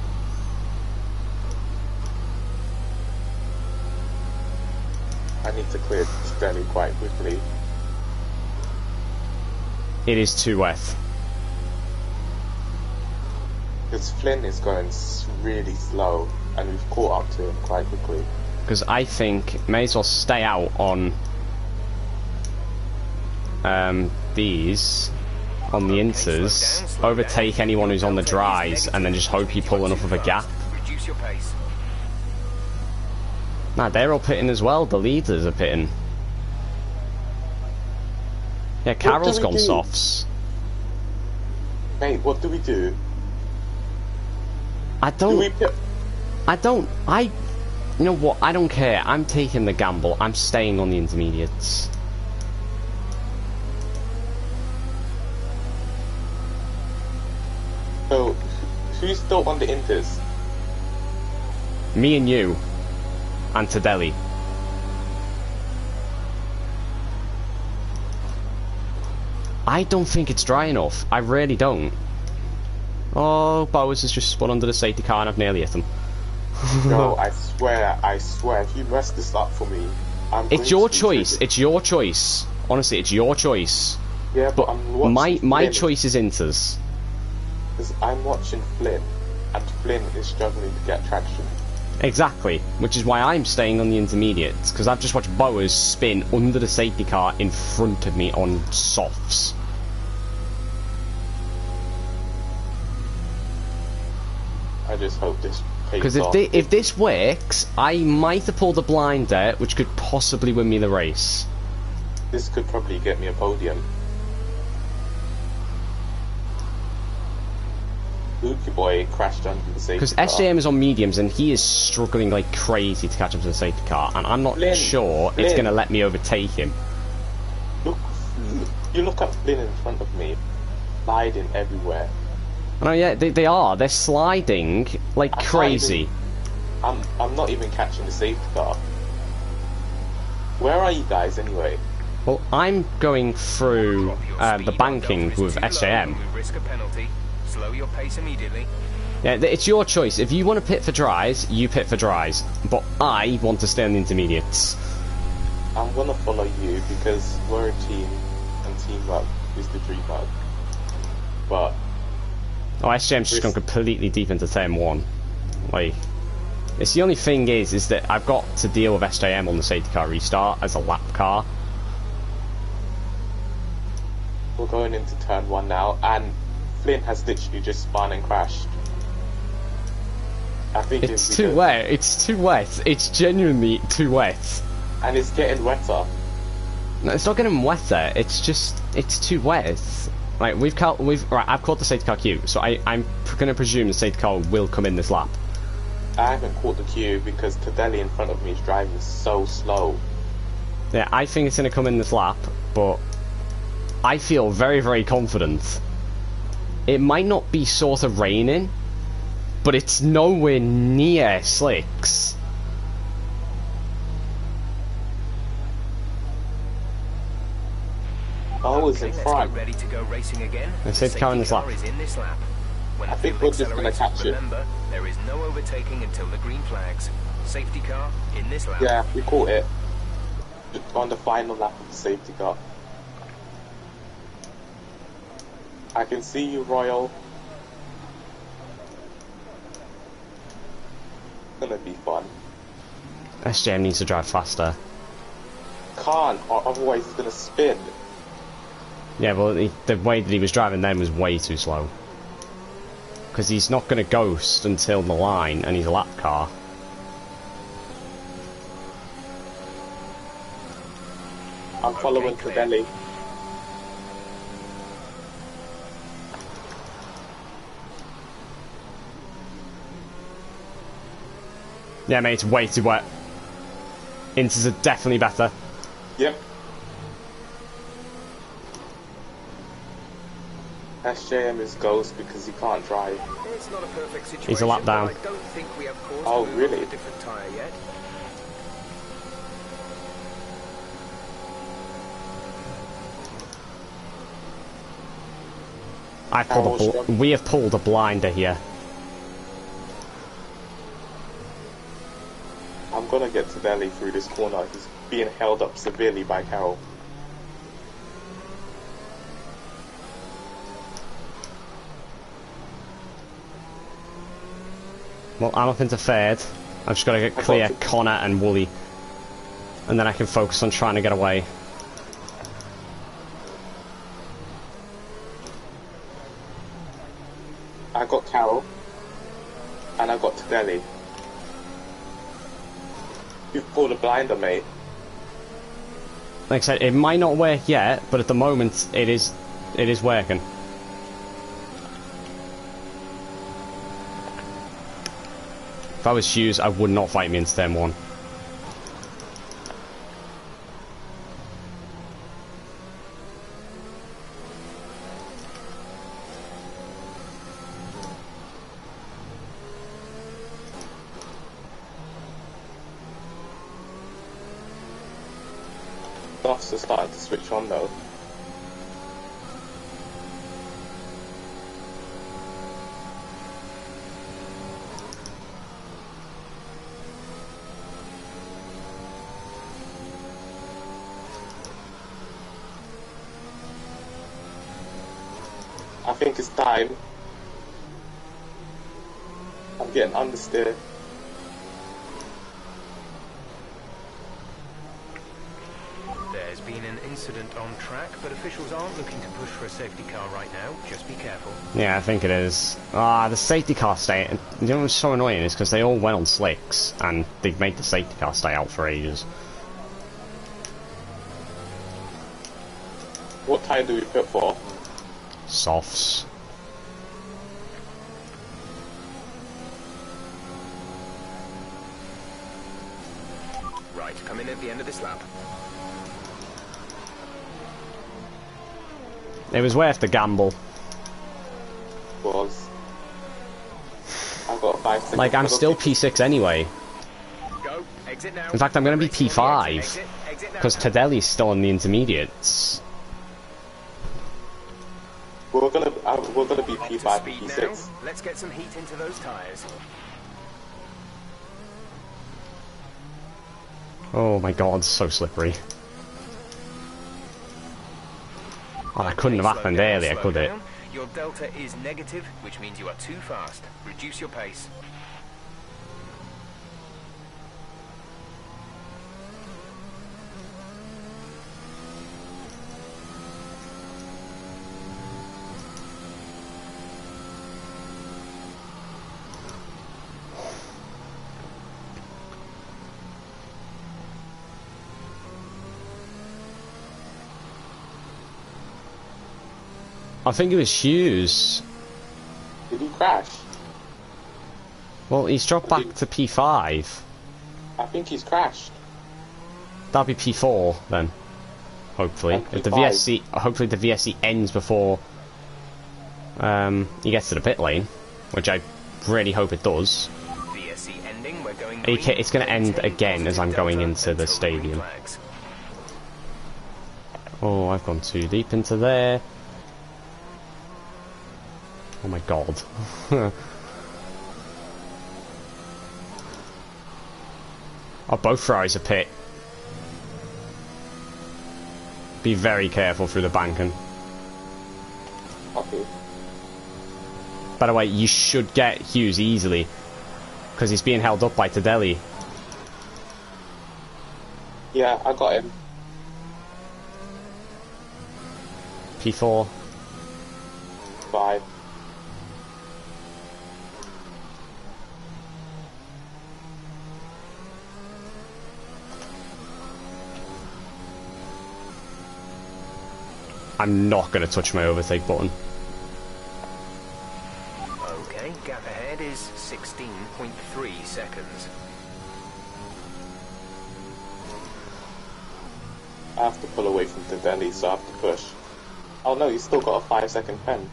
I need to clear this belly quite quickly. It is too wet. Because Flynn is going really slow, and we've caught up to him quite quickly. Because I think may as well stay out on these on the inters, overtake anyone who's on the dries, and then just hope you pull enough of a gap. Reduce your pace. Nah, they're all pitting as well. The leaders are pitting. Yeah, Carol's gone softs. Mate, what do we do? You know what? I don't care. I'm taking the gamble. I'm staying on the intermediates. So, who's still on the inters? Me and you. And Tadeli. I don't think it's dry enough. I really don't. Oh, Bowers has just spun under the safety car and I've nearly hit him. No, I swear, if you mess this up for me, It's your choice. It's your choice. Honestly, it's your choice. Yeah, but my choice is inters. Because I'm watching Flynn, and Flynn is struggling to get traction. Exactly, which is why I'm staying on the intermediates, because I've just watched Bowers spin under the safety car in front of me on softs. I just hope this pays because if this works, I might have pulled a blinder, which could possibly win me the race. This could probably get me a podium. Luki Boy crashed under the safety car. Because SJM is on mediums and he is struggling like crazy to catch up to the safety car, and I'm not sure it's going to let me overtake him. You look at Flynn in front of me, sliding everywhere. Oh yeah, they are. They're sliding like crazy. I'm not even catching the safety car. Where are you guys anyway? Well, I'm going through the banking with SJM. Risk a penalty. Slow your pace immediately. Yeah, it's your choice. If you want to pit for dries, you pit for dries. But I want to stay on the intermediates. I'm gonna follow you because we're a team, and teamwork is the dream work. But oh, SJM's just gone completely deep into turn 1. Like, it's the only thing is that I've got to deal with SJM on the safety car restart as a lap car. We're going into turn 1 now, and Flynn has literally just spun and crashed. I think it's too wet. It's too wet. It's genuinely too wet. And it's getting wetter. No, it's not getting wetter. It's just it's too wet. Like right. I've caught the safety car queue, so I'm going to presume the safety car will come in this lap. I haven't caught the queue because Tadeli in front of me is driving so slow. Yeah, I think it's going to come in this lap, but I feel very, very confident. It might not be sort of raining, but it's nowhere near slicks. Oh, it's in front. Ready to go racing again. The safety car in this lap. I think we're just going to catch it. Remember, there is no overtaking until the green flags. Safety car in this lap. Yeah, we caught it. On the final lap of the safety car. I can see you, Royal. It's gonna be fun. SJM needs to drive faster. Can't, or otherwise he's gonna spin. Yeah, well, the way that he was driving then was way too slow. Because he's not going to ghost until the line, and he's a lap car. I'm following Tadeli. Yeah, mate, it's way too wet. Inters are definitely better. Yep. SJM is ghost because he can't drive. It's not a perfect situation, he's a lap down. I don't think we have cause oh, to move really? on to a different tyre yet. We have pulled a blinder here. I'm gonna get Tadeli through this corner. He's being held up severely by Carol. Well, I'm up into third. I've just got to get clear Connor and Wooly. And then I can focus on trying to get away. I got Carol. And I got Tadeli. You've pulled a blinder, mate. Like I said, it might not work yet, but at the moment it is working. If I was Hughes, I would not fight me into turn 1. Buffs are starting to switch on though. I think it's time. I'm getting understeer. There's been an incident on track, but officials aren't looking to push for a safety car right now. Just be careful. Yeah, I think it is. The safety car stay. You know what's so annoying is because they all went on slicks and they've made the safety car stay out for ages. What tyre do we put for? Softs. Right, come in at the end of this lap. It was worth the gamble. Was. I've got a 5 second. Like, I'm still P6 anyway. Go, exit now. In fact, I'm going to be P5 because Tadeli's still in the intermediates. We're gonna be P5, P6. Now. Let's get some heat into those tyres. Oh my god, so slippery. Oh, that couldn't have happened earlier, could it? Your delta is negative, which means you are too fast. Reduce your pace. I think it was Hughes. Did he crash? Well, he's dropped back to P5. I think he's crashed. That'll be P4 then. Hopefully. If the VSC, hopefully the VSC ends before he gets to the pit lane, which I really hope it does. VSC ending, we're going It's going to end again as I'm going into the stadium. Oh, I've gone too deep into there. Oh my god. Oh, both Ferraris are pit. Be very careful through the banking. Okay. By the way, you should get Hughes easily, because he's being held up by Tadeli. Yeah, I got him. P4. 5. I'm not going to touch my overtake button. Okay, gap ahead is 16.3 seconds. I have to pull away from Tadeli, so I have to push. Oh no, he's still got a 5-second pen.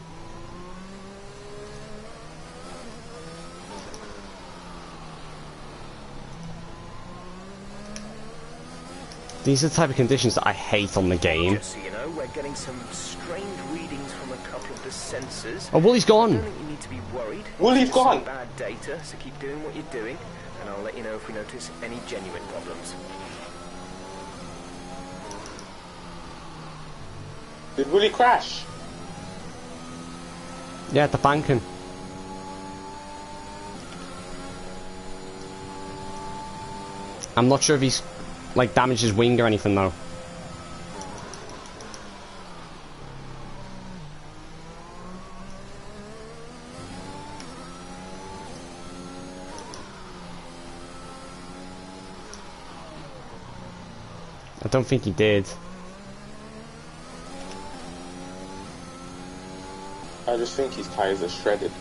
These are the type of conditions that I hate on the game. Just so you know, we're getting some strange readings from a couple of the sensors. Oh, Wooly's gone! I don't think you need to be worried. Wooly's It's gone! some bad data, so keep doing what you're doing, and I'll let you know if we notice any genuine problems. Did Wooly crash? Yeah, the banking. I'm not sure if he's like damaged his wing or anything though. I don't think he did. I just think his tyres are shredded.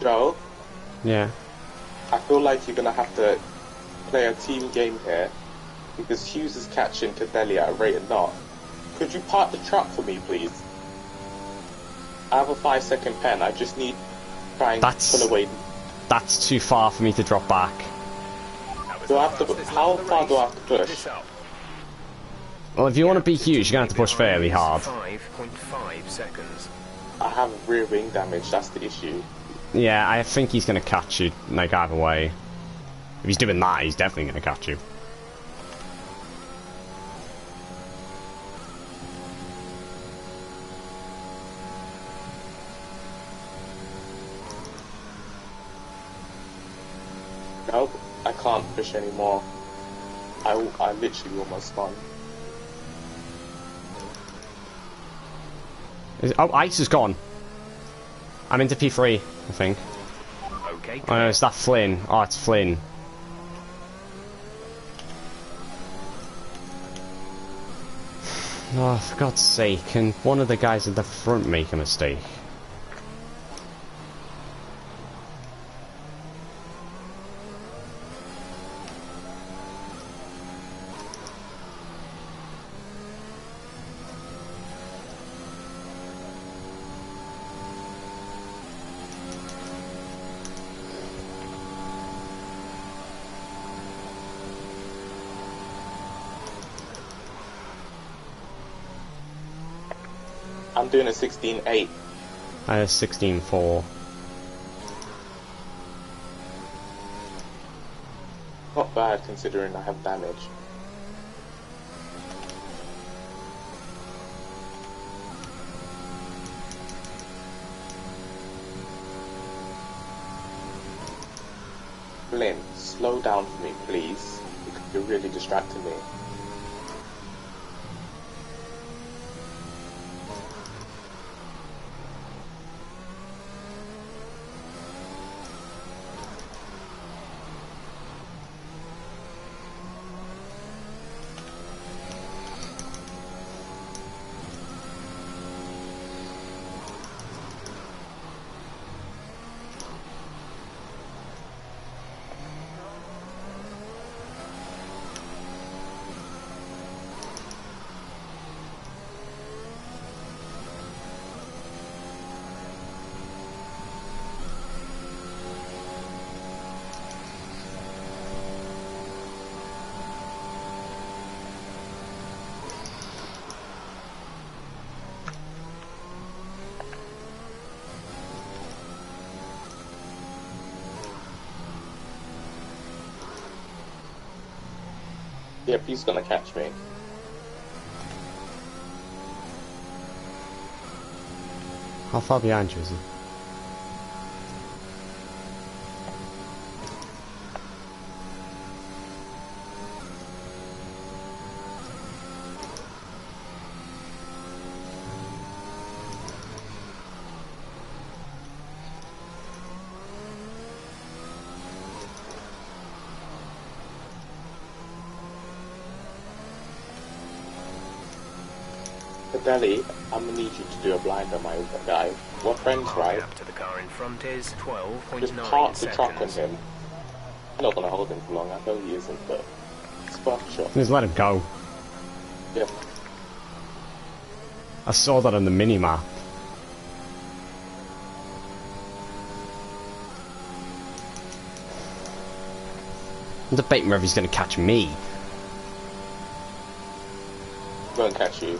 Joe? Yeah. I feel like you're gonna have to play a team game here because Hughes is catching Cadelli at a rate of knot. Could you park the truck for me, please? I have a 5-second pen. I just need to try and pull away. That's too far for me to drop back. Do I have to? How far do I have to push? Well, if you want to be Hughes, you're gonna have to push fairly hard. 5.5 seconds. I have rear wing damage. That's the issue. Yeah, I think he's gonna catch you, like, either way. If he's doing that, he's definitely gonna catch you. Nope, I can't push anymore. I literally almost spun. Oh, ice is gone. I'm into P3, I think. Okay. Oh no, it's that Flynn. Oh, it's Flynn. Oh, for God's sake, can one of the guys at the front make a mistake? I'm doing a 16.8. I had a 16.4. Not bad considering I have damage. Flynn, slow down for me, please. You're really distracting me. Yep, he's gonna catch me. How far behind you is he? Cadelli, I'm gonna need you to do a blinder, my guy. We're friends, right? Up to the car in front is 12.9 Just park the seconds. truck on him. I'm not gonna hold him for long, I know he isn't, but it's worth a shot. Just let him go. Yeah. I saw that on the mini-map. I'm debating whether he's going to catch me. Won't catch you.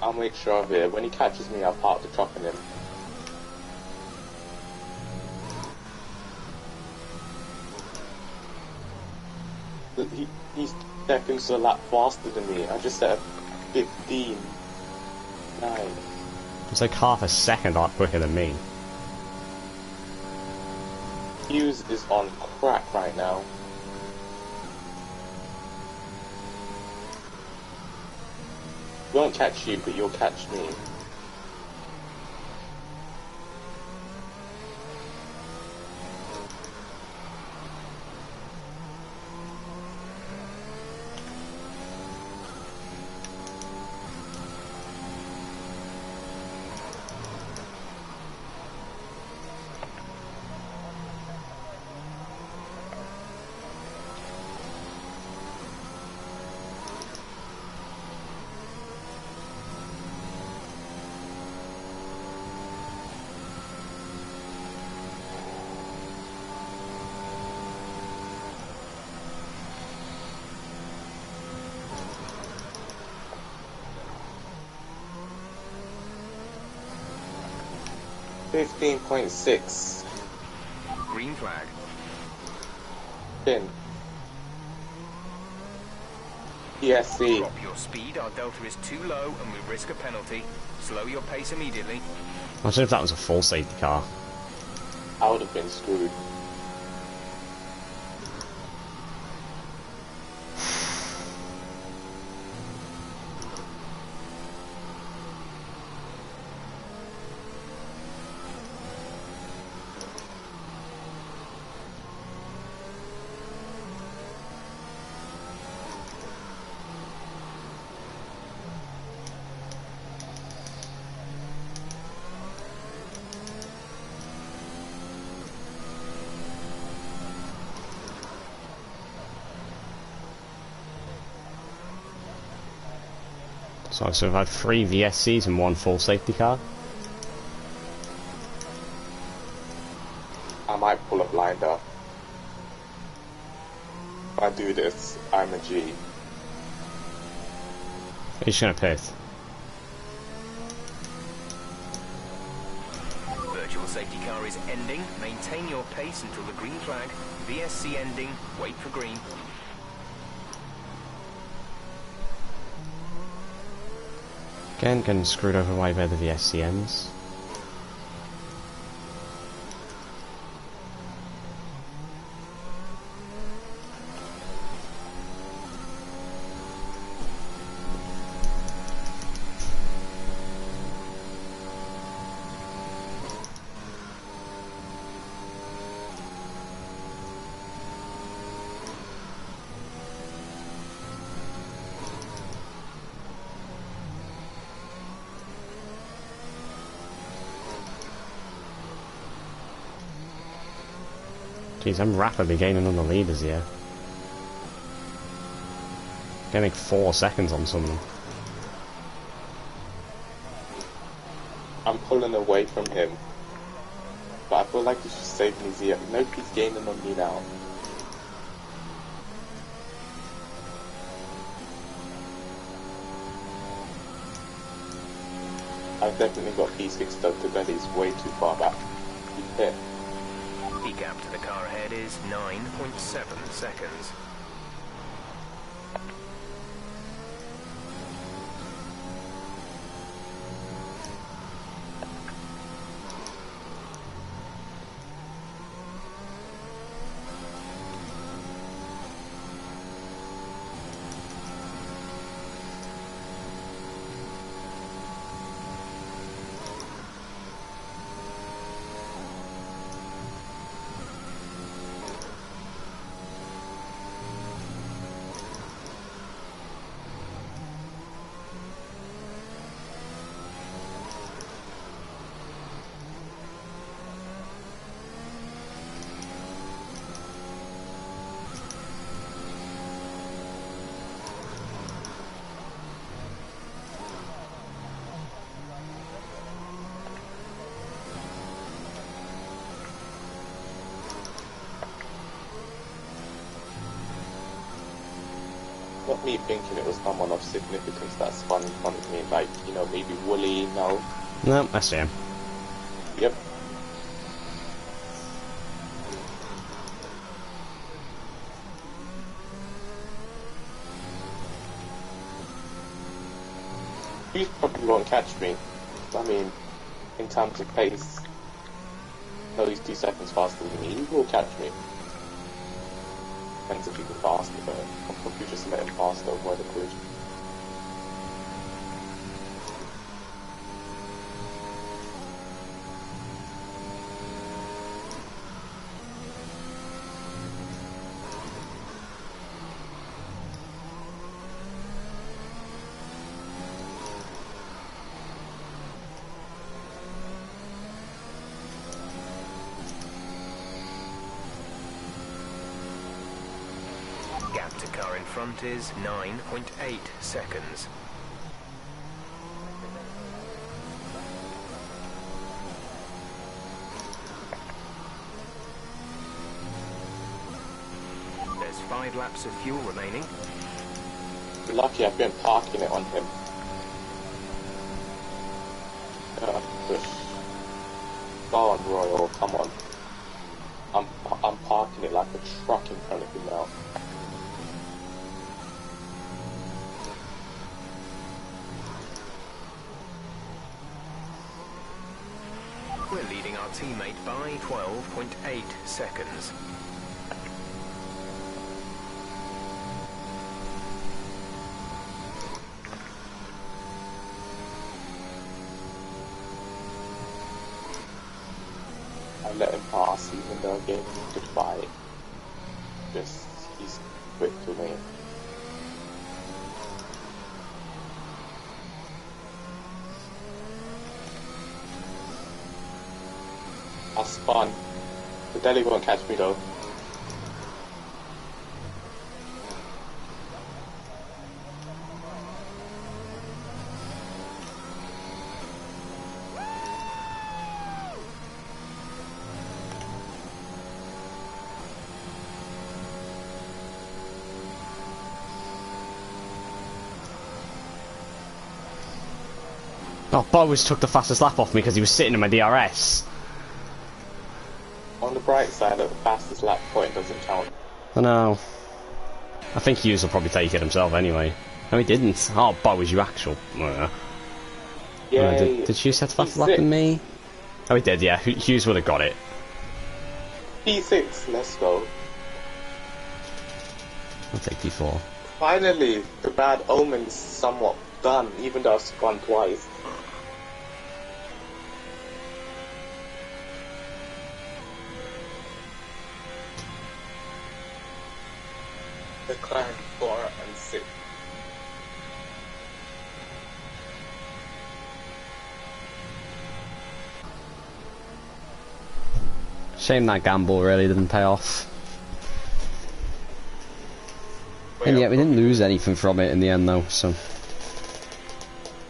I'll make sure of it. When he catches me, I'll park the truck on him. He's seconds a lot faster than me. I just set a 15. 9. It's like half a second a lot quicker than me. Hughes is on crack right now. Won't catch you, but you'll catch me. .6. Green flag. Pin. ESC. Drop your speed, our delta is too low and we risk a penalty. Slow your pace immediately. Imagine if that was a full safety car. I would have been screwed. So I've had 3 VSCs and 1 full safety car. I might pull a blinder. If I do this, I'm a G. Are you just gonna pit? Virtual safety car is ending. Maintain your pace until the green flag. VSC ending. Wait for green. Again, getting screwed over by where the VSC ends. Jeez, I'm rapidly gaining on the leaders here. Getting 4 seconds on some of them. I'm pulling away from him. But I feel like he should save me here. Nope, he's gaining on me now. I've definitely got P6 stuck to belly. He's way too far back. He's hit. The gap to the car ahead is 9.7 seconds. Not me thinking it was someone of significance that's spun in front of me, like, you know, maybe Wooly, no. No, I see him. Yep. He probably won't catch me. I mean, in terms of pace, no, he's 2 seconds faster than me. He will catch me. Depends if he can faster, but I'll probably just let him pass to avoid the collision. Gap to car in front is 9.8 seconds. There's 5 laps of fuel remaining. You're lucky I've been parking it on him. Push. Go on, Royal, come on. I'm parking it like a truck in front of him now. We're leading our teammate by 12.8 seconds. I let him pass even though I gave him a good fight. Just, he's quick to me. I spun. The deli won't catch me though. Oh, Bowers took the fastest lap off me because he was sitting in my DRS. On the bright side, the fastest lap point doesn't count. I know. I think Hughes will probably take it himself anyway. No, he didn't. Oh, Bowers, you actual... Yay. Did Hughes have faster lap than me? Oh, he did, yeah. Hughes would have got it. P6, let's go. I'll take P4. Finally, the bad omen's somewhat done, even though I've spun twice. Decline 4 and 6. Shame that gamble really didn't pay off. And yet we didn't lose anything from it in the end though, so...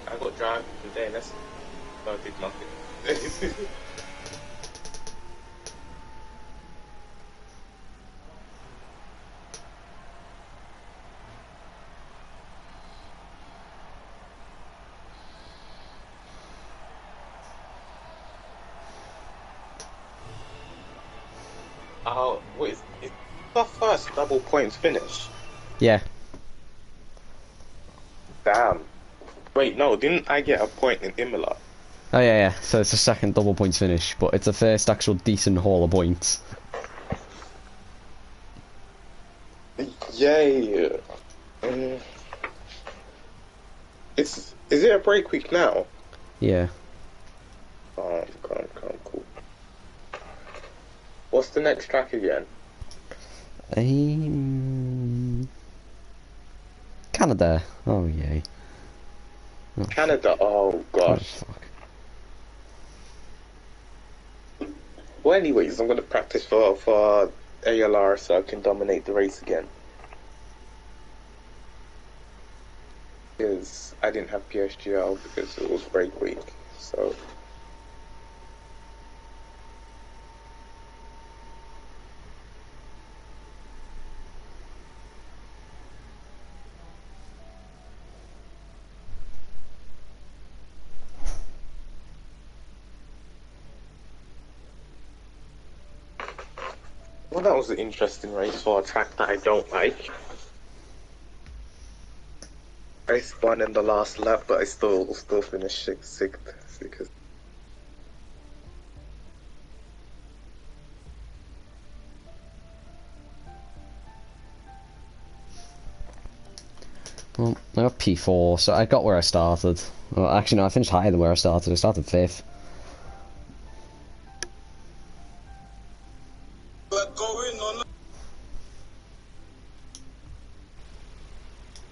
I got driving today and that's no big nothing. Oh, wait, is the first double points finish? Yeah. Damn. Wait, no, didn't I get a point in Imola? Oh yeah, so it's the second double points finish, but it's the first actual decent haul of points. Yay! Is it a break week now? Yeah. Calm, cool. What's the next track again? Canada. Oh yay. Oh, Canada. Oh gosh. fuck. Well, anyways, I'm gonna practice for ALR so I can dominate the race again. Because I didn't have PSGL because it was break week, so. Well, that was an interesting race for a track that I don't like. I spun in the last lap, but I still finished sixth because. Well, I got P4, so I got where I started. Well, actually, no, I finished higher than where I started. I started 5th. But going on.